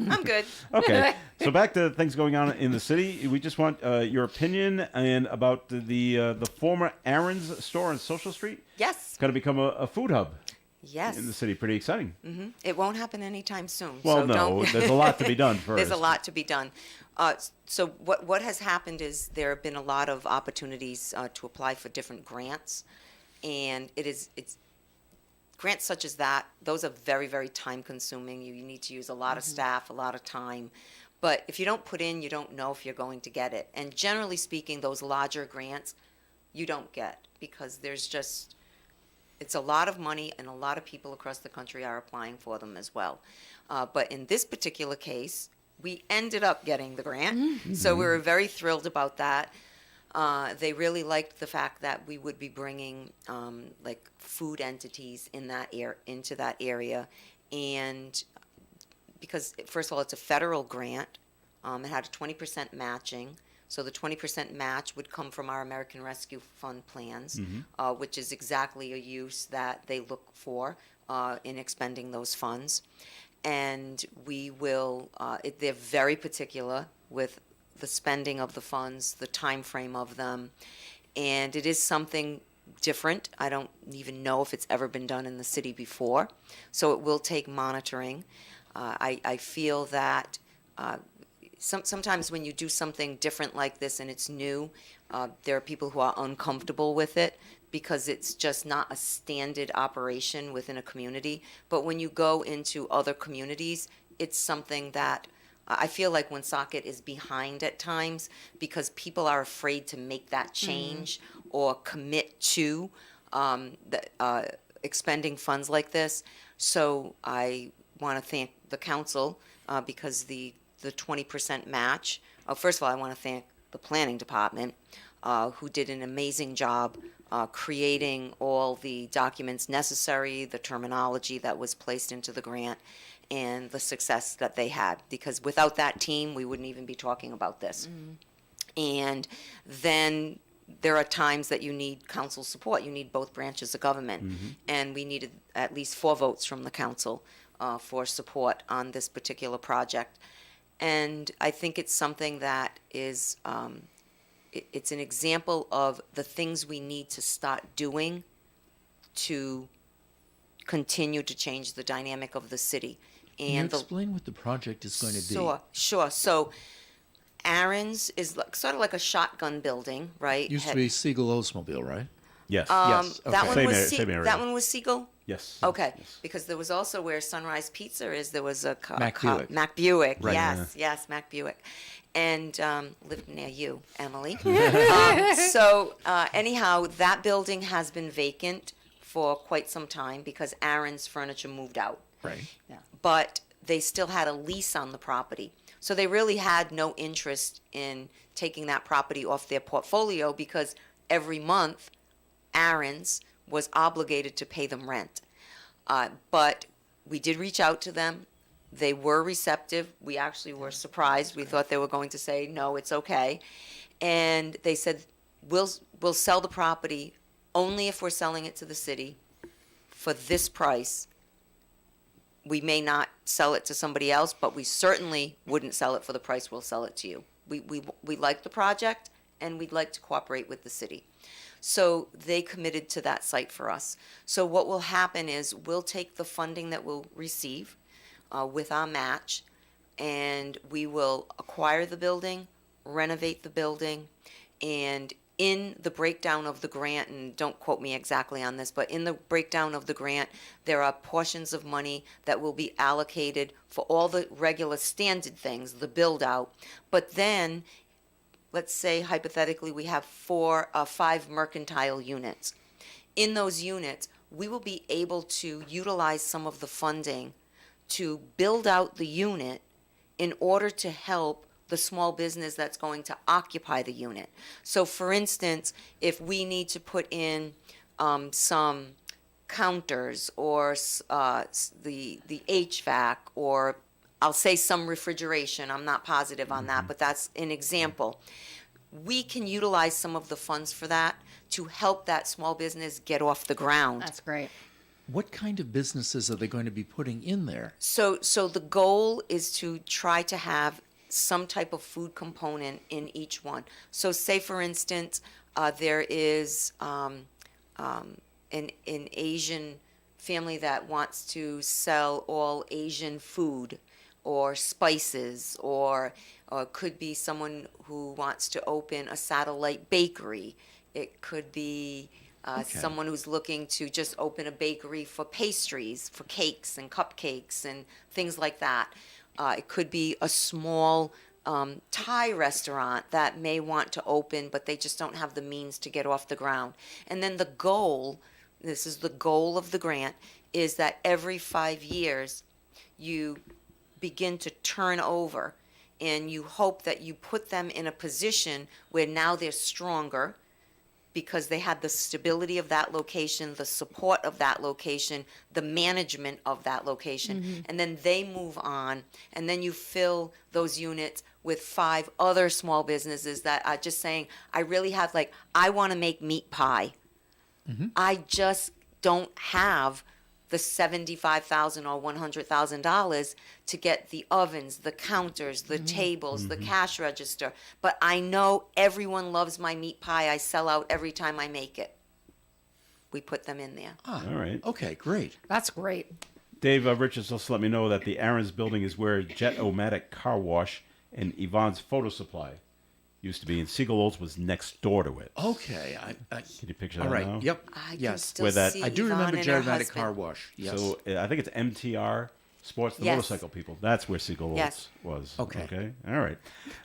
I'm good. Okay, so back to things going on in the city. We just want your opinion and about the former Aaron's store on Social Street. Yes. It's going to become a food hub. Yes. in the city. Pretty exciting. It won't happen anytime soon. Well, so no, don't, there's a lot to be done first. There's a lot to be done. So what has happened is there have been a lot of opportunities to apply for different grants, and it's grants such as that. Those are very, very time consuming. You need to use a lot of staff, a lot of time. But if you don't put in, you don't know if you're going to get it. And generally speaking, those larger grants, you don't get because it's a lot of money and a lot of people across the country are applying for them as well. But in this particular case, we ended up getting the grant. So we were very thrilled about that. They really liked the fact that we would be bringing like food entities into that area. And because, first of all, it's a federal grant. It had a 20% matching. So the 20% match would come from our American Rescue Fund plans, which is exactly a use that they look for in expending those funds. And we will, they're very particular with the spending of the funds, the time frame of them. And it is something different. I don't even know if it's ever been done in the city before. So it will take monitoring. I feel that sometimes when you do something different like this and it's new, there are people who are uncomfortable with it because it's just not a standard operation within a community. But when you go into other communities, it's something that I feel like Woonsocket is behind at times because people are afraid to make that change or commit to expending funds like this. So I want to thank the council because the 20% match. First of all, I want to thank the planning department who did an amazing job creating all the documents necessary, the terminology that was placed into the grant, and the success that they had. Because without that team, we wouldn't even be talking about this. And then there are times that you need council support. You need both branches of government. And we needed at least 4 votes from the council for support on this particular project. And I think it's something that is, it's an example of the things we need to start doing to continue to change the dynamic of the city. Can you explain what the project is going to be? Sure. So Aaron's is sort of like a shotgun building, right? Used to be Siegel Oldsmobile, right? Yes. Yes. That Okay. one Same was area- same area. that one was Siegel. Yes. Okay, Yes. because there was also where Sunrise Pizza is. There was a Mac Buick. Mac Buick. Right. Yes, Mac Buick, and lived near you, Emily. Anyhow, that building has been vacant for quite some time because Aaron's Furniture moved out. Right. But they still had a lease on the property. So they really had no interest in taking that property off their portfolio because every month Aaron's was obligated to pay them rent. But we did reach out to them. They were receptive. We actually were surprised. We thought they were going to say, no, it's okay. And they said, we'll sell the property only if we're selling it to the city for this price. We may not sell it to somebody else, but we certainly wouldn't sell it for the price we'll sell it to you. We like the project, and we'd like to cooperate with the city. So they committed to that site for us. So what will happen is we'll take the funding that we'll receive with our match, and we will acquire the building, renovate the building, and in the breakdown of the grant, and don't quote me exactly on this, but in the breakdown of the grant, there are portions of money that will be allocated for all the regular standard things, the build out. But then, let's say hypothetically we have 5 mercantile units. In those units, we will be able to utilize some of the funding to build out the unit in order to help the small business that's going to occupy the unit. So for instance, if we need to put in some counters or the HVAC, or I'll say some refrigeration, I'm not positive on that, but that's an example. We can utilize some of the funds for that to help that small business get off the ground. That's great. What kind of businesses are they going to be putting in there? So the goal is to try to have some type of food component in each one. So say, for instance, there is an Asian family that wants to sell all Asian food or spices, or it could be someone who wants to open a satellite bakery. It could be someone who's looking to just open a bakery for pastries, for cakes and cupcakes and things like that. It could be a small Thai restaurant that may want to open, but they just don't have the means to get off the ground. And then the goal, this is the goal of the grant, is that every 5 years you begin to turn over, and you hope that you put them in a position where now they're stronger because they had the stability of that location, the support of that location, the management of that location, and then they move on, and then you fill those units with 5 other small businesses that are just saying, I really have, like, I want to make meat pie. I just don't have the $75,000 or $100,000 to get the ovens, the counters, the tables, the cash register. But I know everyone loves my meat pie. I sell out every time I make it. We put them in there. Ah, All right. okay, great. That's great. Dave Richards also let me know that the Aaron's building is where Jet-O-Matic Car Wash and Yvonne's Photo Supply used to be, and Siegel Olds was next door to it. Okay, Can you picture all that right. now? Yep. I can yes. still Where that- see I do Yvonne remember and her Jet-O-Matic husband. Car Wash. Yes. So I think it's MTR Sports, the Yes. motorcycle people. That's where Siegel Olds Yes. was. Okay. Okay. All right.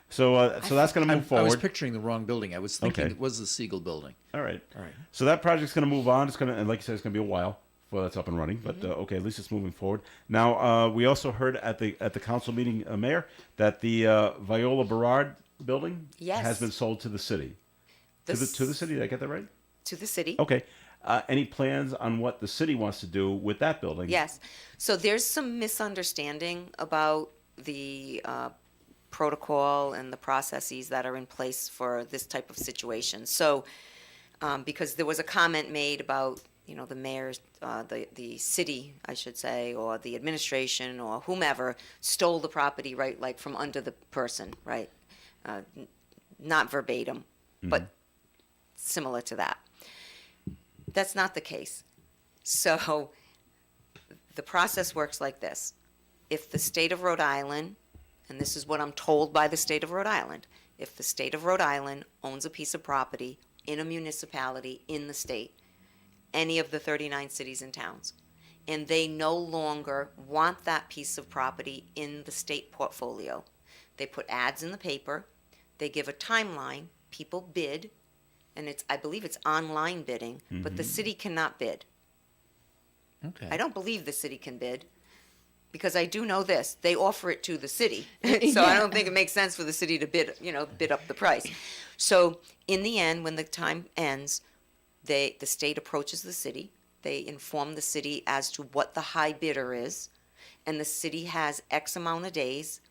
So that's going to move I was forward. picturing the wrong building. I was thinking Okay. it was the Siegel building. All right. All right. So that project's going to move on. It's going to, and like you said, it's going to be a while before that's up and running. But okay, at least it's moving forward. Now we also heard at the council meeting, Mayor, that the Viola Berard building Yes. has been sold to the city. To the city. Did I get that right? To the city. Okay. Any plans on what the city wants to do with that building? Yes. So there's some misunderstanding about the protocol and the processes that are in place for this type of situation. So, because there was a comment made about, the mayor's, the city, I should say, or the administration or whomever stole the property, right, like from under the person, right? Not verbatim, but similar to that. That's not the case. So the process works like this. If the state of Rhode Island, and this is what I'm told by the state of Rhode Island, if the state of Rhode Island owns a piece of property in a municipality in the state, any of the 39 cities and towns, and they no longer want that piece of property in the state portfolio, they put ads in the paper, they give a timeline, people bid, and I believe it's online bidding, but the city cannot bid. Okay. I don't believe the city can bid, because I do know this: they offer it to the city, so I don't think it makes sense for the city to bid up the price. So in the end, when the time ends, the state approaches the city. They inform the city as to what the high bidder is, and the city has X amount of days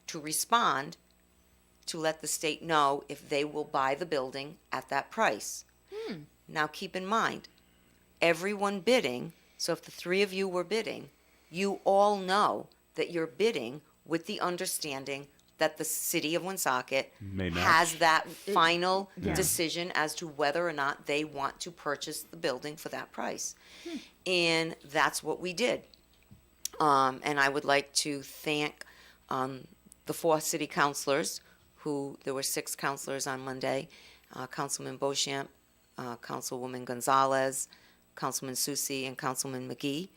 to respond to let the state know if they will buy the building at that price. Now keep in mind, everyone bidding, so if the 3 of you were bidding, you all know that you're bidding with the understanding that the city of Woonsocket May match. has that final decision as to whether or not they want to purchase the building for that price. And that's what we did. And I would like to thank the 4 city councilors, there were 6 councilors on Monday, Councilman Beauchamp, Councilwoman Gonzalez, Councilman Susi, and Councilman McGee,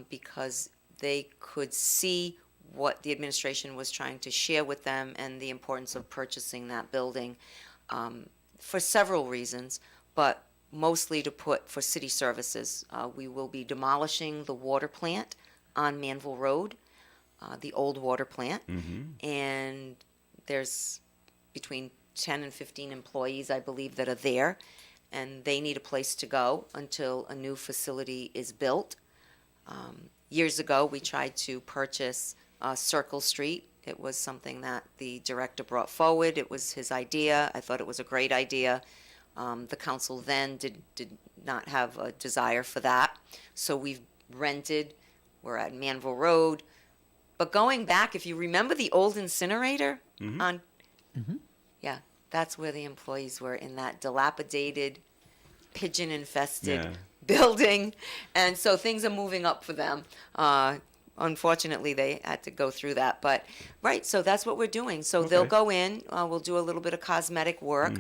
because they could see what the administration was trying to share with them and the importance of purchasing that building for several reasons, but mostly for city services. We will be demolishing the water plant on Manville Road, the old water plant, and there's between 10 and 15 employees, I believe, that are there, and they need a place to go until a new facility is built. Years ago, we tried to purchase Circle Street. It was something that the director brought forward. It was his idea. I thought it was a great idea. The council then did not have a desire for that, so we've rented. We're at Manville Road. But going back, if you remember the old incinerator yeah, that's where the employees were, in that dilapidated, pigeon-infested building, and so things are moving up for them. Unfortunately, they had to go through that, but right. So that's what we're doing. So they'll Okay. go in. We'll do a little bit of cosmetic work.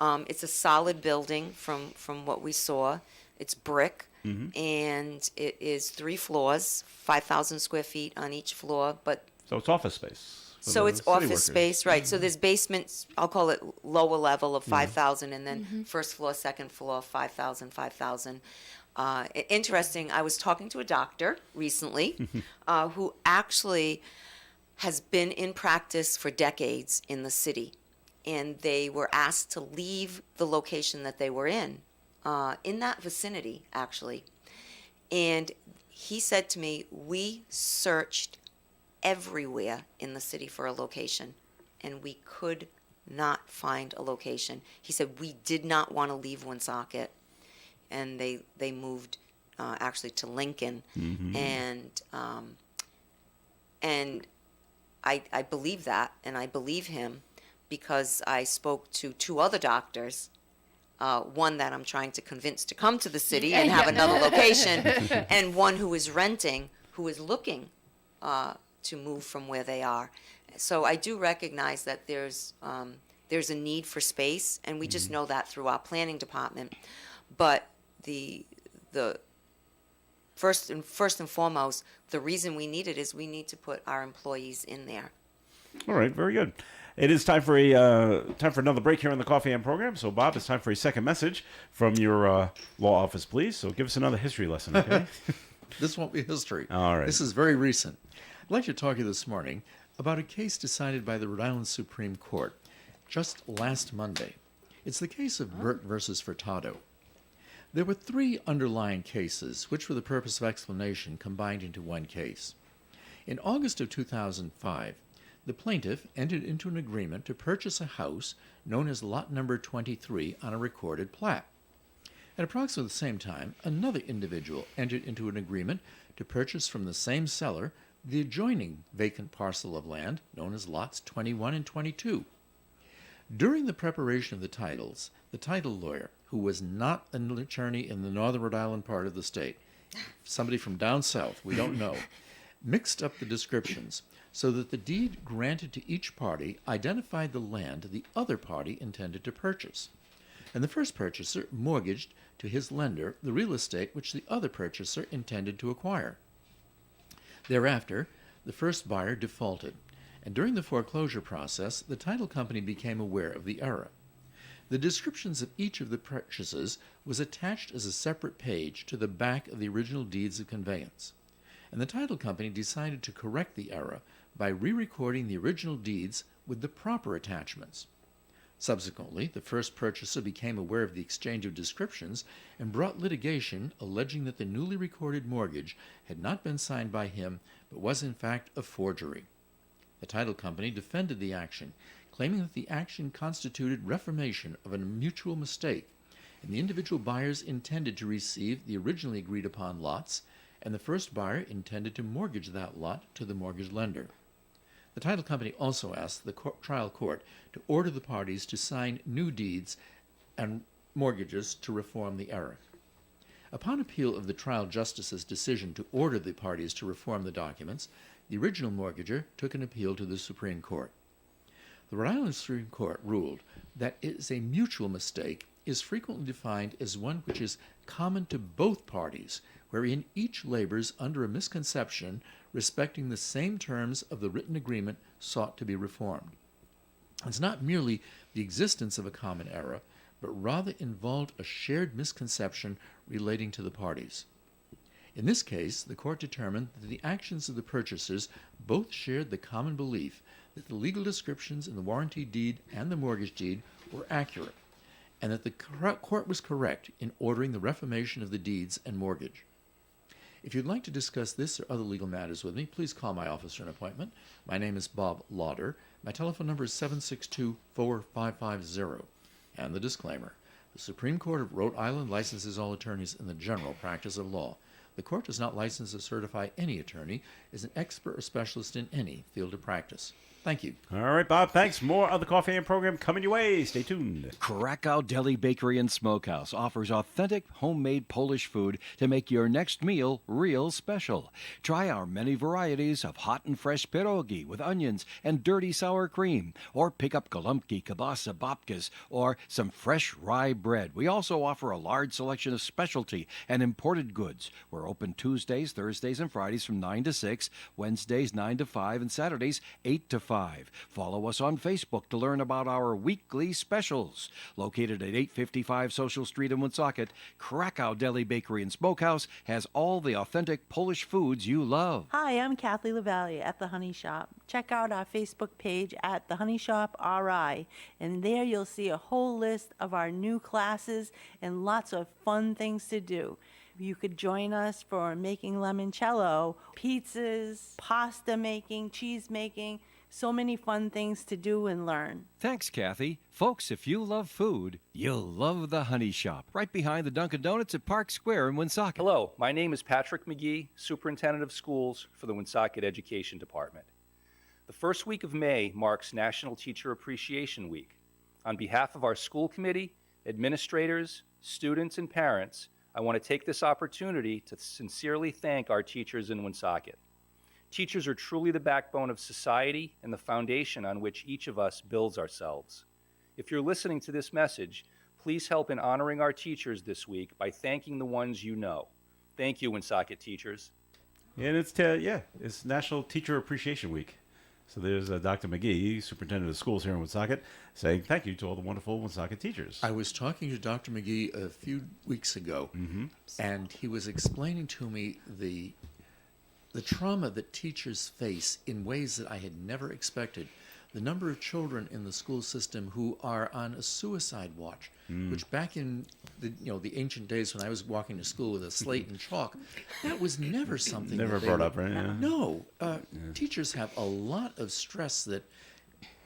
It's a solid building from what we saw. It's brick, and it is 3 floors, 5,000 square feet on each floor. But So it's office space. for so the it's city office workers. space, right? So there's basements. I'll call it lower level of 5,000, and then first floor, second floor, 5,000, 5,000. Interesting. I was talking to a doctor recently who actually has been in practice for decades in the city, and they were asked to leave the location that they were in that vicinity, actually. And he said to me, "We searched everywhere in the city for a location, and we could not find a location." He said, "We did not want to leave Woonsocket," and they moved actually to Lincoln, and I believe that, and I believe him because I spoke to 2 other doctors. One that I'm trying to convince to come to the city and have another location, and one who is renting, who is looking to move from where they are. So I do recognize that there's a need for space, and we just know that through our planning department. But the first and foremost, the reason we need it is we need to put our employees in there. All right, very good. It is time for another break here on the Coffee and program. So, Bob, it's time for a second message from your law office, please. So, give us another history lesson, okay? This won't be history. All right. This is very recent. I'd like to talk to you this morning about a case decided by the Rhode Island Supreme Court just last Monday. It's the case of Burt versus Furtado. There were 3 underlying cases, which for the purpose of explanation combined into one case. In August of 2005, the plaintiff entered into an agreement to purchase a house known as Lot Number 23 on a recorded plat. At approximately the same time, another individual entered into an agreement to purchase from the same seller the adjoining vacant parcel of land known as Lots 21 and 22. During the preparation of the titles, the title lawyer, who was not an attorney in the northern Rhode Island part of the state, somebody from down south, we don't know, mixed up the descriptions so that the deed granted to each party identified the land the other party intended to purchase. And the first purchaser mortgaged to his lender the real estate which the other purchaser intended to acquire. Thereafter, the first buyer defaulted, and during the foreclosure process, the title company became aware of the error. The descriptions of each of the purchases was attached as a separate page to the back of the original deeds of conveyance, and the title company decided to correct the error by re-recording the original deeds with the proper attachments. Subsequently, the first purchaser became aware of the exchange of descriptions and brought litigation alleging that the newly recorded mortgage had not been signed by him but was in fact a forgery. The title company defended the action, claiming that the action constituted reformation of a mutual mistake, and the individual buyers intended to receive the originally agreed upon lots, and the first buyer intended to mortgage that lot to the mortgage lender. The title company also asked the trial court to order the parties to sign new deeds and mortgages to reform the error. Upon appeal of the trial justice's decision to order the parties to reform the documents, the original mortgager took an appeal to the Supreme Court. The Rhode Island Supreme Court ruled that it is a mutual mistake is frequently defined as one which is common to both parties, wherein each labors under a misconception respecting the same terms of the written agreement sought to be reformed. It's not merely the existence of a common error, but rather involved a shared misconception relating to the parties. In this case, the court determined that the actions of the purchasers both shared the common belief that the legal descriptions in the warranty deed and the mortgage deed were accurate, and that the court was correct in ordering the reformation of the deeds and mortgage. If you'd like to discuss this or other legal matters with me, please call my office for an appointment. My name is Bob Lauder. My telephone number is 762-4550. And the disclaimer: the Supreme Court of Rhode Island licenses all attorneys in the general practice of law. The court does not license or certify any attorney as an expert or specialist in any field of practice. Thank you. All right, Bob, thanks. More of the Coffee AM program coming your way. Stay tuned. Krakow Deli Bakery and Smokehouse offers authentic homemade Polish food to make your next meal real special. Try our many varieties of hot and fresh pierogi with onions and dirty sour cream, or pick up golubki, kielbasa, babkas, or some fresh rye bread. We also offer a large selection of specialty and imported goods. We're open Tuesdays, Thursdays, and Fridays from 9 to 6, Wednesdays 9 to 5, and Saturdays 8 to 5. Follow us on Facebook to learn about our weekly specials. Located at 855 Social Street in Woonsocket, Krakow Deli Bakery and Smokehouse has all the authentic Polish foods you love. Hi, I'm Kathy LaValle at The Honey Shop. Check out our Facebook page at The Honey Shop RI, and there you'll see a whole list of our new classes and lots of fun things to do. You could join us for making limoncello, pizzas, pasta making, cheese making, so many fun things to do and learn. Thanks, Kathy. Folks, if you love food, you'll love the Honey Shop, right behind the Dunkin' Donuts at Park Square in Woonsocket. Hello, my name is Patrick McGee, Superintendent of Schools for the Woonsocket Education Department. The first week of May marks National Teacher Appreciation Week. On behalf of our school committee, administrators, students, and parents, I want to take this opportunity to sincerely thank our teachers in Woonsocket. Teachers are truly the backbone of society and the foundation on which each of us builds ourselves. If you're listening to this message, please help in honoring our teachers this week by thanking the ones you know. Thank you, Woonsocket teachers. And it's National Teacher Appreciation Week. So there's Dr. McGee, Superintendent of Schools here in Woonsocket, saying thank you to all the wonderful Woonsocket teachers. I was talking to Dr. McGee a few weeks ago, and he was explaining to me the trauma that teachers face in ways that I had never expected. The number of children in the school system who are on a suicide watch, which back in the ancient days when I was walking to school with a slate and chalk, that was never something Never that they brought would- up, right? Yeah. No, teachers have a lot of stress that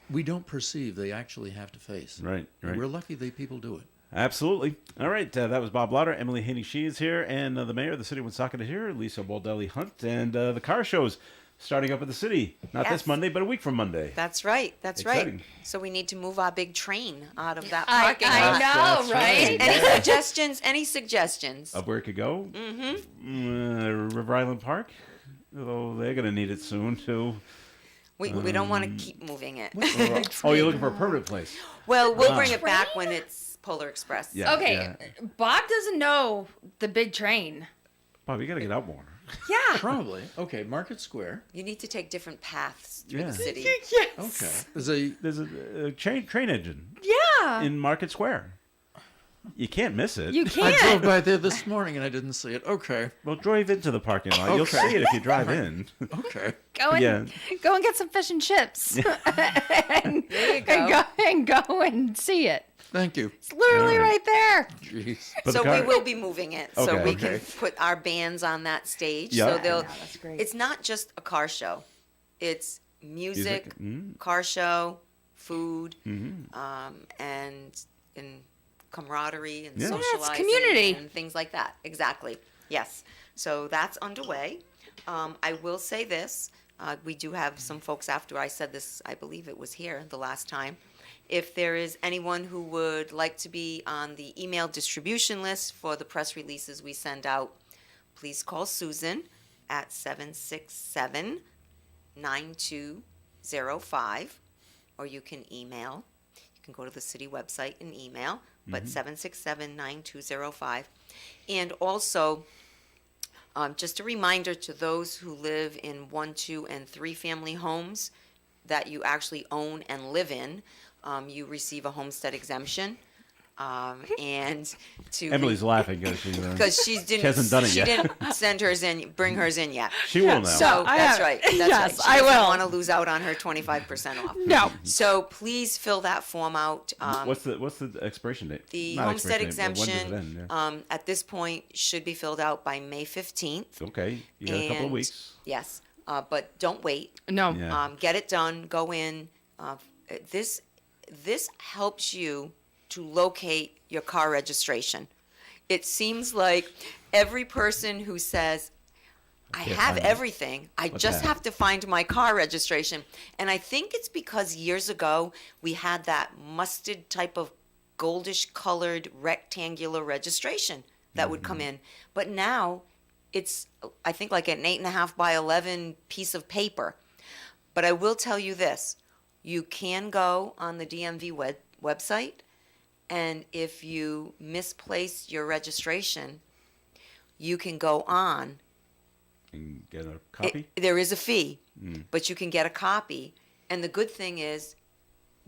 we don't perceive they actually have to face. Right. And we're lucky that people do it. Absolutely. All right, that was Bob Lauder. Emily Haney-Shee is here, and the mayor of the city of Woonsocket is here, Lisa Baldelli-Hunt, and the car show's starting up at the city. Not this Yes. Monday, but a week from Monday. That's right. That's Exciting. right. So we need to move our big train out of that I parking lot. know, That's right? right. Any suggestions? Any suggestions? Of where it could go? River Island Park? Oh, they're going to need it soon, too. We don't want to keep moving it. Oh, you're looking for a permanent place? Well, we'll bring it back when it's Polar Express. Yeah. Okay, Bob doesn't know the big train. Bob, you got to get out more. Yeah. Probably. Okay, Market Square. You need to take different paths through Yeah. the city. Okay. There's There's a train engine Yeah. in Market Square. You can't miss it. You I can't. drove by there this morning and I didn't see it. Okay. Well, drive into the parking lot. You'll Okay. see it if you drive in. Okay. Go and Yeah. go and get some fish and chips. and, There you and go and see it. Thank you. It's literally right there. Jeez. But So the we car- will be moving it so Okay. we can Okay. put our bands on that stage. Yeah. So they'll. that's great. It's not just a car show. It's music, Music, car show, food, Mm-hmm. and camaraderie and Yeah. Yeah, it's socializing community. and things like that. Exactly. Yes. So that's underway. I will say this. We do have some folks after I said this, I believe it was here the last time. If there is anyone who would like to be on the email distribution list for the press releases we send out, please call Susan at 767-9205, or you can email. You can go to the city website and email, but 767-9205. And also, just a reminder to those who live in 1, 2, and 3 family homes that you actually own and live in, you receive a homestead exemption. And to Emily's laughing because she hasn't done it she yet. didn't send hers in, bring hers in yet. She will now. So I that's have- right. That's yes, right. She I doesn't will. want to lose out on her 25% off. No. So please fill that form out. what's the expiration date? The Not homestead expiration date, but when does it exemption end? Yeah. at this point should be filled out by May 15th. Okay, you got a couple of and- weeks. Yes, but don't wait. No. Yeah. Get it done. Go in. This helps you to locate your car registration. It seems like every person who says, I can't have find it. everything. I just that? have to find my car registration. And I think it's because years ago we had that mustard type of goldish colored rectangular registration that would come in. But now it's, I think, like an 8.5 by 11 piece of paper. But I will tell you this, you can go on the DMV website, and if you misplace your registration, you can go on. And get a copy? There is a fee, but you can get a copy. And the good thing is,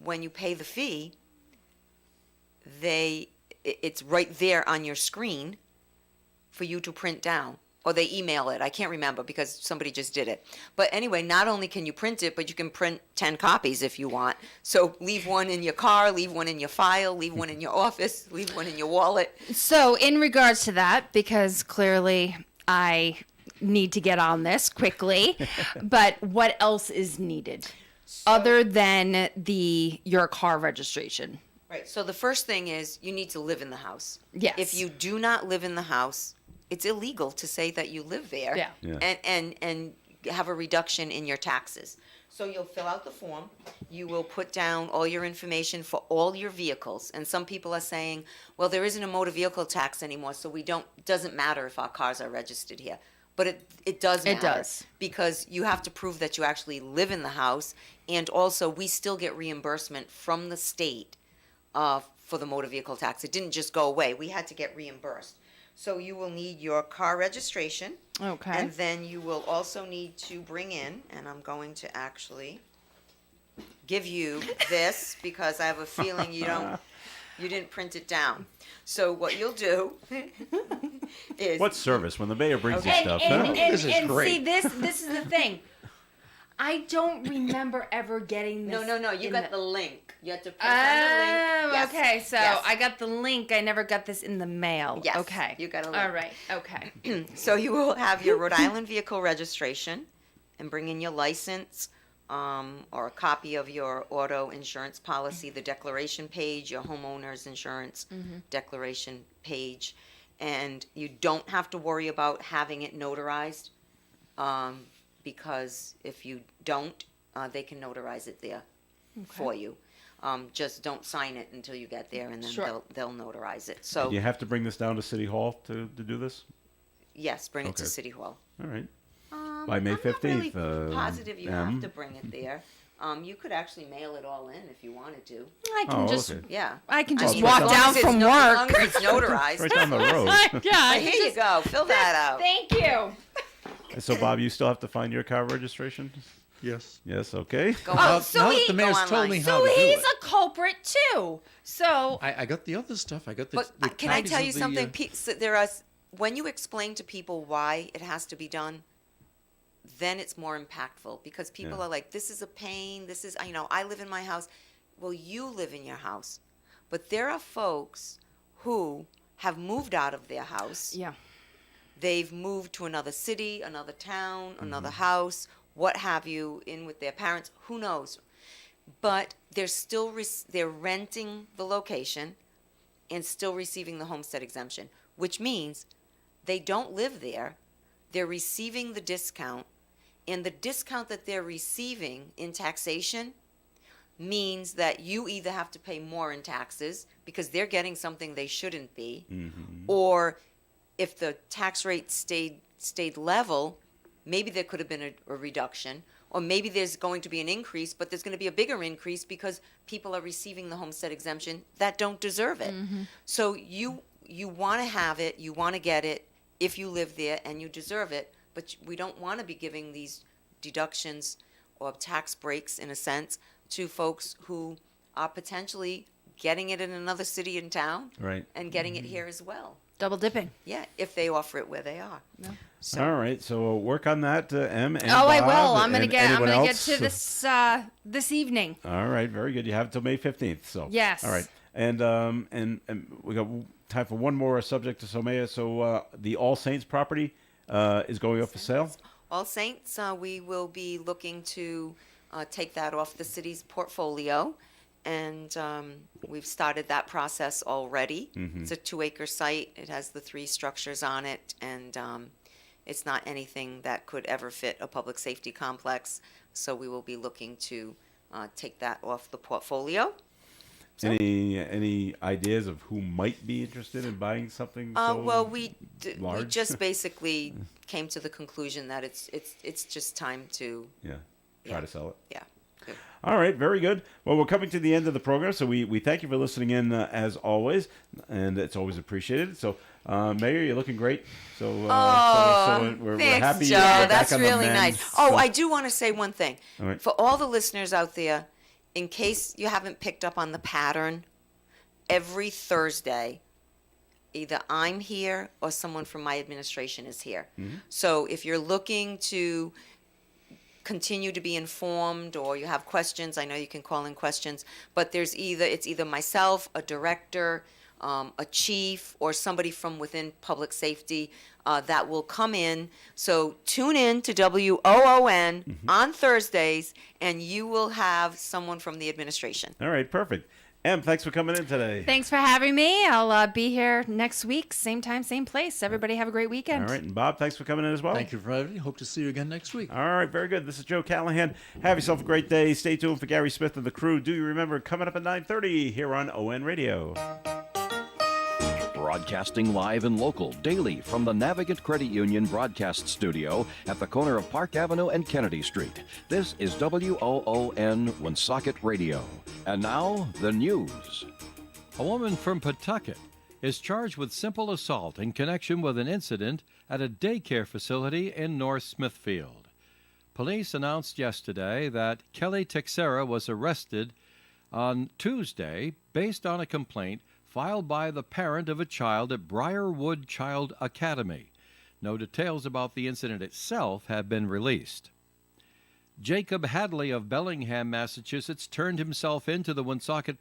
when you pay the fee, it's right there on your screen for you to print down. Or they email it. I can't remember because somebody just did it. But anyway, not only can you print it, but you can print 10 copies if you want. So leave one in your car, leave one in your file, leave one in your office, leave one in your wallet. So, in regards to that, because clearly I need to get on this quickly, but what else is needed other than your car registration? Right. So the first thing is you need to live in the house. Yes. If you do not live in the house, it's illegal to say that you live there. Yeah. Yeah. And have a reduction in your taxes. So you'll fill out the form. You will put down all your information for all your vehicles. And some people are saying, well, there isn't a motor vehicle tax anymore, so doesn't matter if our cars are registered here. But it does matter. It does. Because you have to prove that you actually live in the house. And also, we still get reimbursement from the state for the motor vehicle tax. It didn't just go away. We had to get reimbursed. So you will need your car registration. Okay. And then you will also need to bring in, and I'm going to actually give you this because I have a feeling you didn't print it down. So what you'll do is What service when the mayor brings you Okay. stuff? And, huh? and, This is and great. see, this is the thing. I don't remember ever getting this. no. You in got the link. You have to print on the link. Oh, Yes. okay. So Yes. I got the link. I never got this in the mail. Yes, Okay. you got a link. All right. Okay. So you will have your Rhode Island vehicle registration, and bring in your license, or a copy of your auto insurance policy, the declaration page, your homeowner's insurance declaration page, and you don't have to worry about having it notarized, because if you don't, they can notarize it there for you. Just don't sign it until you get there, and then Sure. they'll notarize it. So Do you have to bring this down to City Hall to do this? yes, bring it to Okay. City Hall. All right. By May I'm 15th. not really positive you M. have to bring it there. You could actually mail it all in if you wanted to. I can Oh, just okay. Yeah. I can I just mean, walk as long down as it's from no- As long work. as it's notarized. Right down the road. Yeah. Here you go. Fill that out. Thank you. So, Bob, you still have to find your car registration? Yes. Yes, okay. Go Oh, on. so now that he- the mayor's Go told me online. how So to do he's it. a culprit too. So I got the other stuff. I got the. But the can I copies tell of you the, something? So there are, when you explain to people why it has to be done, then it's more impactful because people Yeah. are like, this is a pain. This is, I live in my house. Well, you live in your house. But there are folks who have moved out of their house. yeah. They've moved to another city, another town, another house, what have you, in with their parents, who knows. But they're still they're renting the location and still receiving the homestead exemption, which means they don't live there. They're receiving the discount, and the discount that they're receiving in taxation means that you either have to pay more in taxes because they're getting something they shouldn't be, or if the tax rate stayed level, maybe there could have been a reduction, or maybe there's going to be an increase, but there's going to be a bigger increase because people are receiving the homestead exemption that don't deserve it. So you want to have it, you want to get it if you live there and you deserve it, but we don't want to be giving these deductions or tax breaks, in a sense, to folks who are potentially getting it in another city and town Right. and getting it here as well. Double dipping. Yeah, if they offer it where they are. All right. So work on that, M. And Oh, I Bob, will. I'm gonna and get. I'm anyone gonna get else? to this this evening. All right. Very good. You have until May 15th. So Yes. All right. And we got time for one more subject to Somaya. So the All Saints property is going up for sale. All Saints, we will be looking to take that off the city's portfolio, and we've started that process already. It's a 2-acre site. It has the 3 structures on it, and It's not anything that could ever fit a public safety complex, so we will be looking to take that off the portfolio. Any ideas of who might be interested in buying something? So We large? just basically came to the conclusion that it's just time to try to sell it. yeah. Good. All right, very good. Well, we're coming to the end of the program, so we thank you for listening in as always, and it's always appreciated. So, Mayor, you're looking great. So, we're Thanks, happy Joe. you're back That's on the really mend. nice. Oh, So- I do want to say one thing. All right. For all the listeners out there, in case you haven't picked up on the pattern, every Thursday, either I'm here or someone from my administration is here. So if you're looking to continue to be informed or you have questions, I know you can call in questions, but it's either myself, a director, a chief, or somebody from within public safety that will come in. So tune in to WOON on Thursdays, and you will have someone from the administration. All right, perfect. Em, thanks for coming in today. Thanks for having me. I'll be here next week, same time, same place. Everybody have a great weekend. All right, and Bob, thanks for coming in as well. Thank you for having me. Hope to see you again next week. All right, very good. This is Joe Callahan. Have yourself a great day. Stay tuned for Gary Smith and the crew. Do you remember coming up at 9:30 here on ON Radio? Broadcasting live and local daily from the Navigant Credit Union broadcast studio at the corner of Park Avenue and Kennedy Street. This is WOON Woonsocket Radio. And now, the news. A woman from Pawtucket is charged with simple assault in connection with an incident at a daycare facility in North Smithfield. Police announced yesterday that Kelly Texera was arrested on Tuesday based on a complaint filed by the parent of a child at Briarwood Child Academy. No details about the incident itself have been released. Jacob Hadley of Bellingham, Massachusetts, turned himself in to the Woonsocket